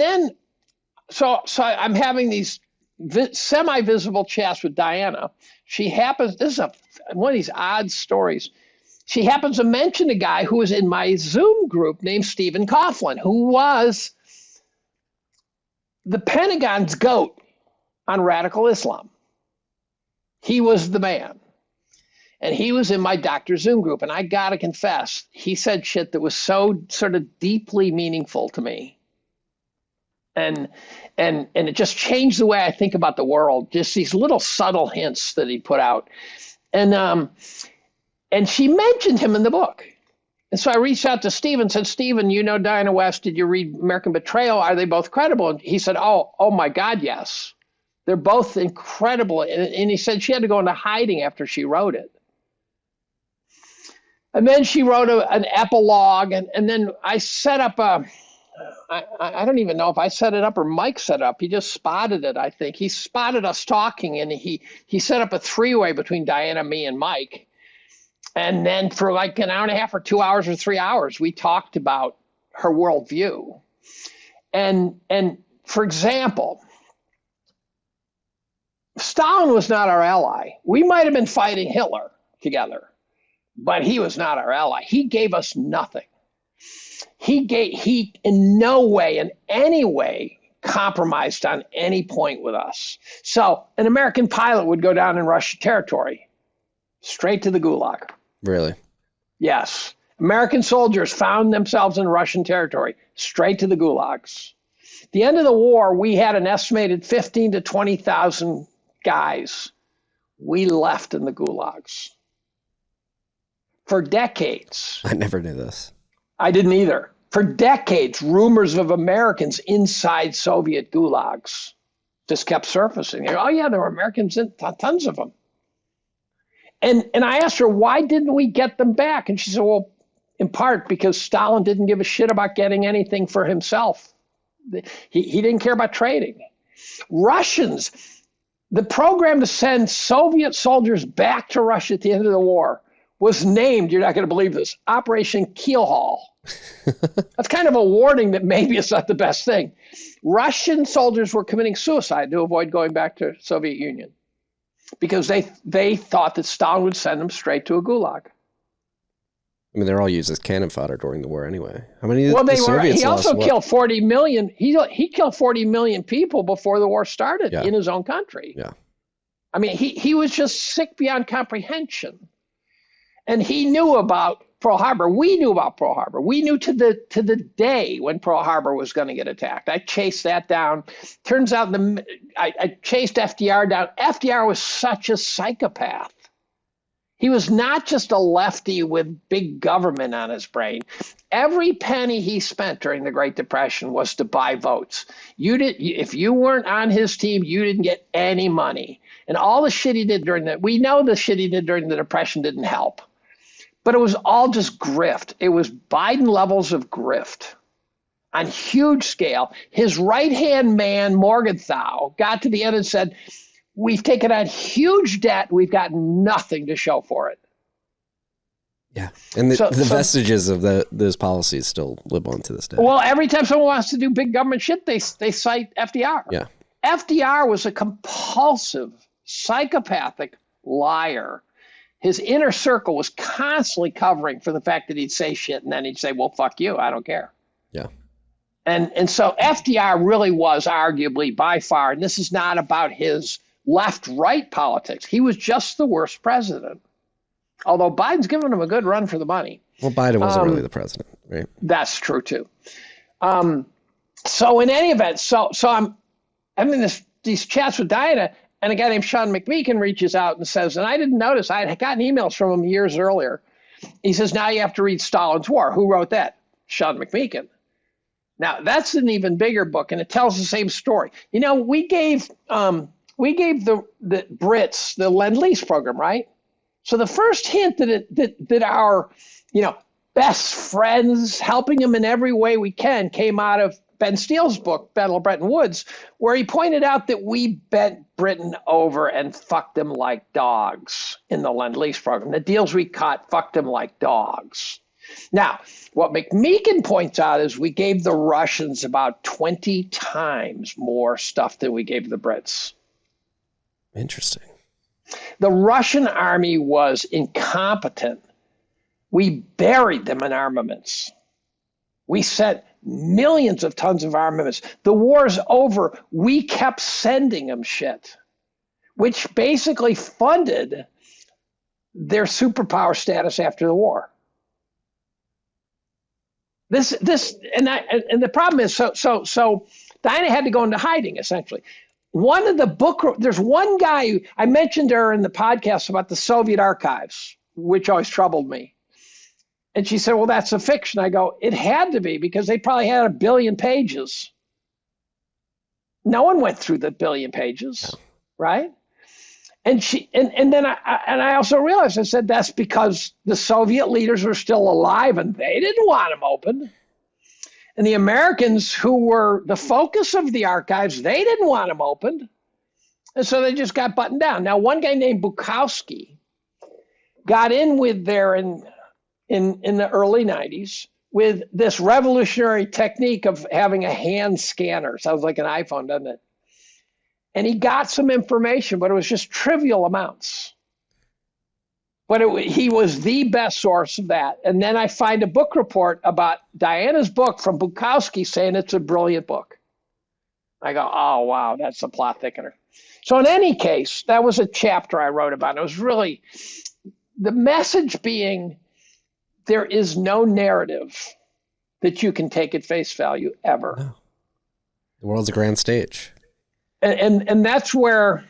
then, so I'm having these semi-visible chats with Diana. She happens, this is one of these odd stories. She happens to mention a guy who was in my Zoom group named Stephen Coughlin, who was the Pentagon's goat on radical Islam. He was the man. And he was in my Dr. Zoom group. And I got to confess, he said shit that was so sort of deeply meaningful to me. And it just changed the way I think about the world. Just these little subtle hints that he put out. And she mentioned him in the book. And so I reached out to Steve and said, Stephen, you know Diana West. Did you read American Betrayal? Are they both credible? And he said, oh my God, yes. They're both incredible. And he said she had to go into hiding after she wrote it. And then she wrote an epilogue, and then I set up I don't even know if I set it up or Mike set it up. He just spotted it, I think. He spotted us talking, and he set up a three-way between Diana, me, and Mike. And then for like an hour and a half or 2 hours or 3 hours, we talked about her worldview. And for example, Stalin was not our ally. We might have been fighting Hitler together, but he was not our ally. He gave us nothing. He in no way, in any way, compromised on any point with us. So an American pilot would go down in Russian territory, straight to the gulag. Really? Yes. American soldiers found themselves in Russian territory, straight to the gulags. At the end of the war, we had an estimated 15 to 20,000 guys. We left in the gulags. For decades. I never knew this. I didn't either. For decades, rumors of Americans inside Soviet gulags just kept surfacing. Oh yeah, there were Americans in tons of them. And I asked her, why didn't we get them back? And she said, well, in part because Stalin didn't give a shit about getting anything for himself. He didn't care about trading. Russians, the program to send Soviet soldiers back to Russia at the end of the war was named, you're not going to believe this, Operation Keelhaul. That's kind of a warning that maybe it's not the best thing. Russian soldiers were committing suicide to avoid going back to Soviet Union because they thought that Stalin would send them straight to a gulag. I mean, they're all used as cannon fodder during the war anyway. How many? Well, the Soviets he also lost, killed 40 million. He killed 40 million people before the war started in his own country. Yeah. I mean, he was just sick beyond comprehension. And he knew about Pearl Harbor. We knew about Pearl Harbor. We knew to the day when Pearl Harbor was going to get attacked. I chased that down. Turns out I chased FDR down. FDR was such a psychopath. He was not just a lefty with big government on his brain. Every penny he spent during the Great Depression was to buy votes. If you weren't on his team, you didn't get any money. And all the shit he did we know the shit he did during the Depression didn't help. But it was all just grift. It was Biden levels of grift on huge scale. His right-hand man, Morgenthau, got to the end and said, we've taken on huge debt. We've got nothing to show for it. Yeah. And the vestiges of those policies still live on to this day. Well, every time someone wants to do big government shit, they cite FDR. Yeah. FDR was a compulsive, psychopathic liar. His inner circle was constantly covering for the fact that he'd say shit and then he'd say, well, fuck you. I don't care. Yeah. And so FDR really was arguably by far, and this is not about his left-right politics. He was just the worst president. Although Biden's given him a good run for the money. Well, Biden wasn't really the president, right? That's true too. So in any event, so I'm having these chats with Diana, and a guy named Sean McMeekin reaches out and says, and I didn't notice, I had gotten emails from him years earlier. He says, now you have to read Stalin's War. Who wrote that? Sean McMeekin. Now that's an even bigger book, and it tells the same story. You know, we gave the Brits the Lend-Lease program, right? So the first hint that our, best friends, helping them in every way we can, came out of Ben Steele's book, Battle of Bretton Woods, where he pointed out that we bent Britain over and fucked them like dogs in the Lend-Lease program. The deals we cut fucked them like dogs. Now, what McMeekin points out is we gave the Russians about 20 times more stuff than we gave the Brits. Interesting. The Russian army was incompetent. We buried them in armaments. We sent millions of tons of armaments. The war's over. We kept sending them shit, which basically funded their superpower status after the war. And the problem is, so Diana had to go into hiding, essentially. One of the there's one guy, I mentioned her in the podcast about the Soviet archives, which always troubled me. And she said, well, that's a fiction. I go, it had to be because they probably had 1 billion pages. No one went through the 1 billion pages, right? And then I also realized, I said, that's because the Soviet leaders were still alive and they didn't want them open. And the Americans, who were the focus of the archives, they didn't want them opened. And so they just got buttoned down. Now, one guy named Bukowski got in with there in the early 90s with this revolutionary technique of having a hand scanner. Sounds like an iPhone, doesn't it? And he got some information, but it was just trivial amounts. But he was the best source of that. And then I find a book report about Diana's book from Bukowski saying it's a brilliant book. I go, oh, wow, that's a plot thickener. So in any case, that was a chapter I wrote about. It was really the message being there is no narrative that you can take at face value ever. No. The world's a grand stage. And that's where,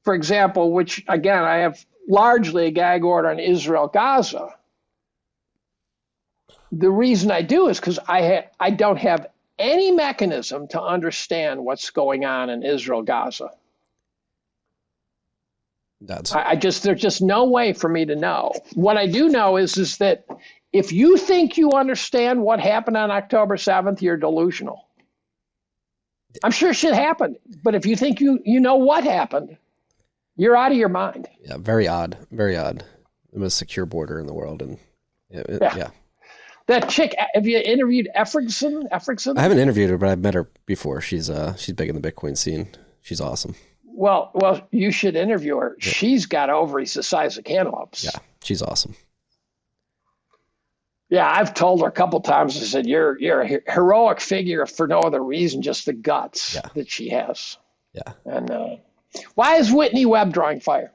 for example, which again, I have largely a gag order on Israel, Gaza. The reason I do is because I don't have any mechanism to understand what's going on in Israel, Gaza. There's just no way for me to know. What I do know is that if you think you understand what happened on October 7th, you're delusional. I'm sure shit happened, but if you think you know what happened, you're out of your mind. Yeah, very odd. Very odd. The most secure border in the world. And yeah. That chick, have you interviewed Efrickson? I haven't interviewed her, but I've met her before. She's big in the Bitcoin scene. She's awesome. Well, you should interview her. Yeah. She's got ovaries the size of cantaloupes. Yeah, she's awesome. Yeah, I've told her a couple times. I said, "You're a heroic figure for no other reason, just the guts that she has." Yeah. And why is Whitney Webb drawing fire?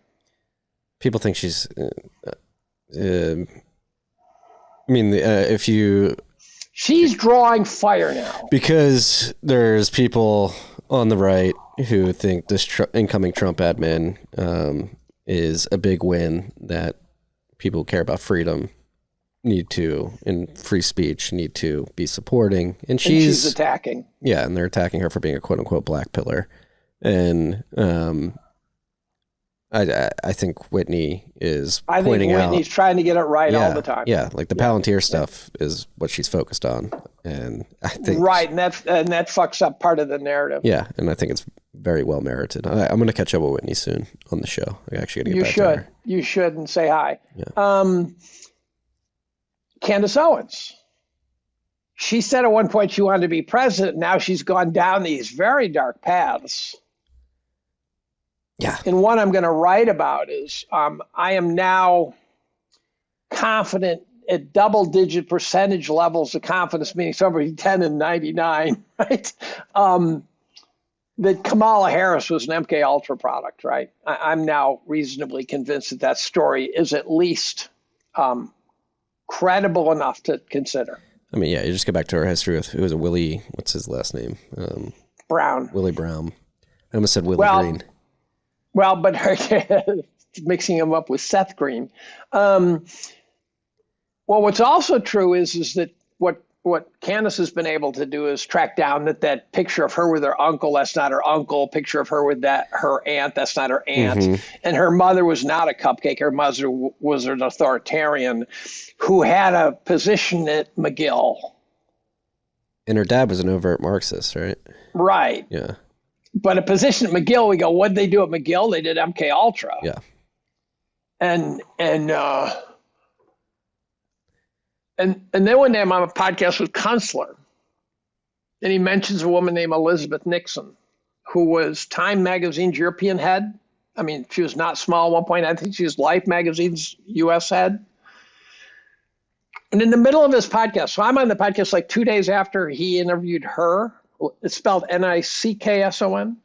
People think she's. If you. She's drawing fire now because there's people on the right who think this incoming Trump admin is a big win, that people who care about freedom need to, and free speech, need to be supporting. And she's attacking. Yeah, and they're attacking her for being a quote unquote black pillar. And I think Whitney is pointing out. Whitney's trying to get it right all the time. Yeah, like the Palantir stuff is what she's focused on. And I think right, and that fucks up part of the narrative. Yeah, and I think it's very well merited. I'm going to catch up with Whitney soon on the show. I actually got to get back to her. You should, and say hi. Yeah. Candace Owens. She said at one point she wanted to be president. Now she's gone down these very dark paths. Yeah. And one I'm going to write about is I am now confident at double-digit percentage levels of confidence, meaning somewhere between 10 and 99, right? That Kamala Harris was an MK Ultra product, right? I'm now reasonably convinced that story is at least credible enough to consider. I mean, yeah, you just go back to her history with, who was it, Willie, what's his last name? Brown. Willie Brown. I almost said Willie Green. Well, but mixing him up with Seth Green. Well, what's also true is that what Candace has been able to do is track down that picture of her with her uncle, that's not her uncle, picture of her with her aunt, that's not her aunt. Mm-hmm. And her mother was not a cupcake. Her mother was an authoritarian who had a position at McGill. And her dad was an overt Marxist, right? Right. Yeah. But a position at McGill, we go, what did they do at McGill? They did MK Ultra. Yeah. And then one day I'm on a podcast with Kunstler, and he mentions a woman named Elizabeth Nixon, who was Time Magazine's European head. I mean, she was not small at one point. I think she was Life Magazine's U.S. head. And in the middle of his podcast, so I'm on the podcast like 2 days after he interviewed her. It's spelled Nikson.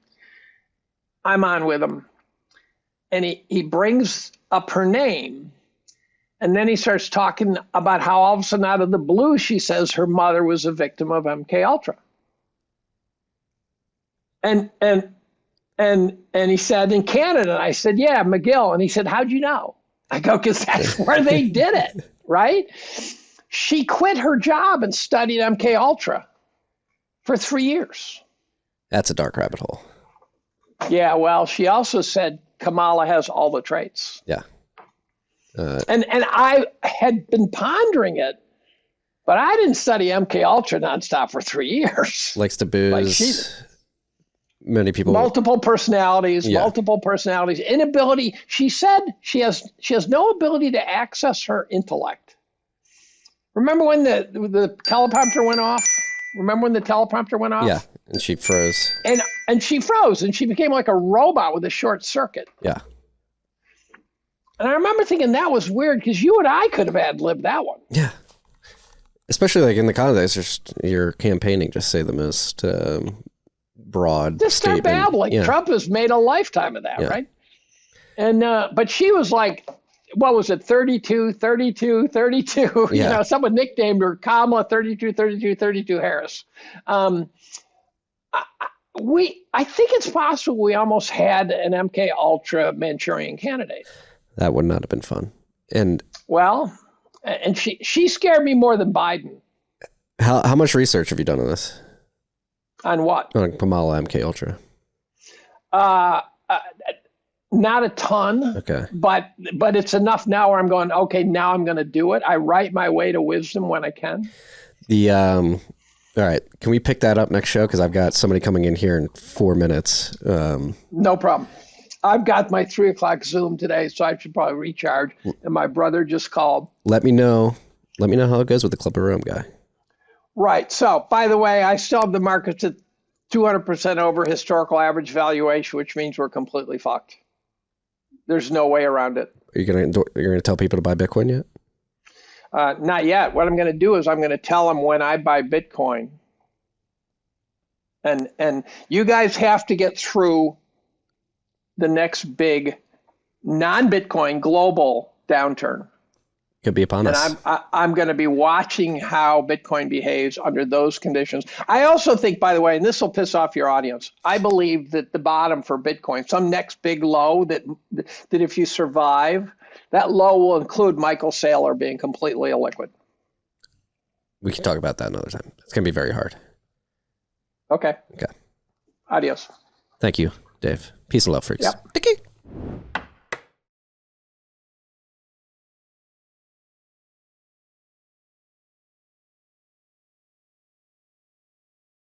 I'm on with him. And he brings up her name. And then he starts talking about how all of a sudden out of the blue, she says her mother was a victim of MK Ultra. And he said, in Canada. I said, yeah, McGill. And he said, how'd you know? I go, because that's where they did it, right? She quit her job and studied MK Ultra for 3 years. That's a dark rabbit hole. Yeah, well, she also said Kamala has all the traits. Yeah. And I had been pondering it, but I didn't study MK Ultra nonstop for 3 years. Likes to booze. Many people. Multiple personalities, inability. She said she has no ability to access her intellect. Remember when the teleprompter went off? Yeah, and she froze. And she froze, and she became like a robot with a short circuit. Yeah. And I remember thinking that was weird because you and I could have ad-libbed that one. Yeah. Especially like in the context, you're campaigning, just say the most broad just statement. Start babbling. Yeah. Trump has made a lifetime of that, right? And but she was like, what was it, 32. Yeah. Someone nicknamed her Kamala 32 Harris. I think it's possible we almost had an MK Ultra Manchurian candidate. That would not have been fun. And she scared me more than Biden. How much research have you done on this? On what? On Kamala MK Ultra. Not a ton. Okay. But it's enough now where I'm going, okay, now I'm going to do it. I write my way to wisdom when I can. All right. Can we pick that up next show? Because I've got somebody coming in here in 4 minutes. No problem. I've got my 3:00 Zoom today, so I should probably recharge. And my brother just called. Let me know how it goes with the Club of Rome guy. Right. So, by the way, I still have the markets at 200% over historical average valuation, which means we're completely fucked. There's no way around it. Are you gonna tell people to buy Bitcoin yet? Not yet. What I'm going to do is I'm going to tell them when I buy Bitcoin. And you guys have to get through the next big non-Bitcoin global downturn. Could be upon us. And I'm going to be watching how Bitcoin behaves under those conditions. I also think, by the way, and this will piss off your audience, I believe that the bottom for Bitcoin, some next big low that if you survive, that low will include Michael Saylor being completely illiquid. We can talk about that another time. It's going to be very hard. Okay. Okay. Adios. Thank you, Dave. Peace and love, freaks. Yep.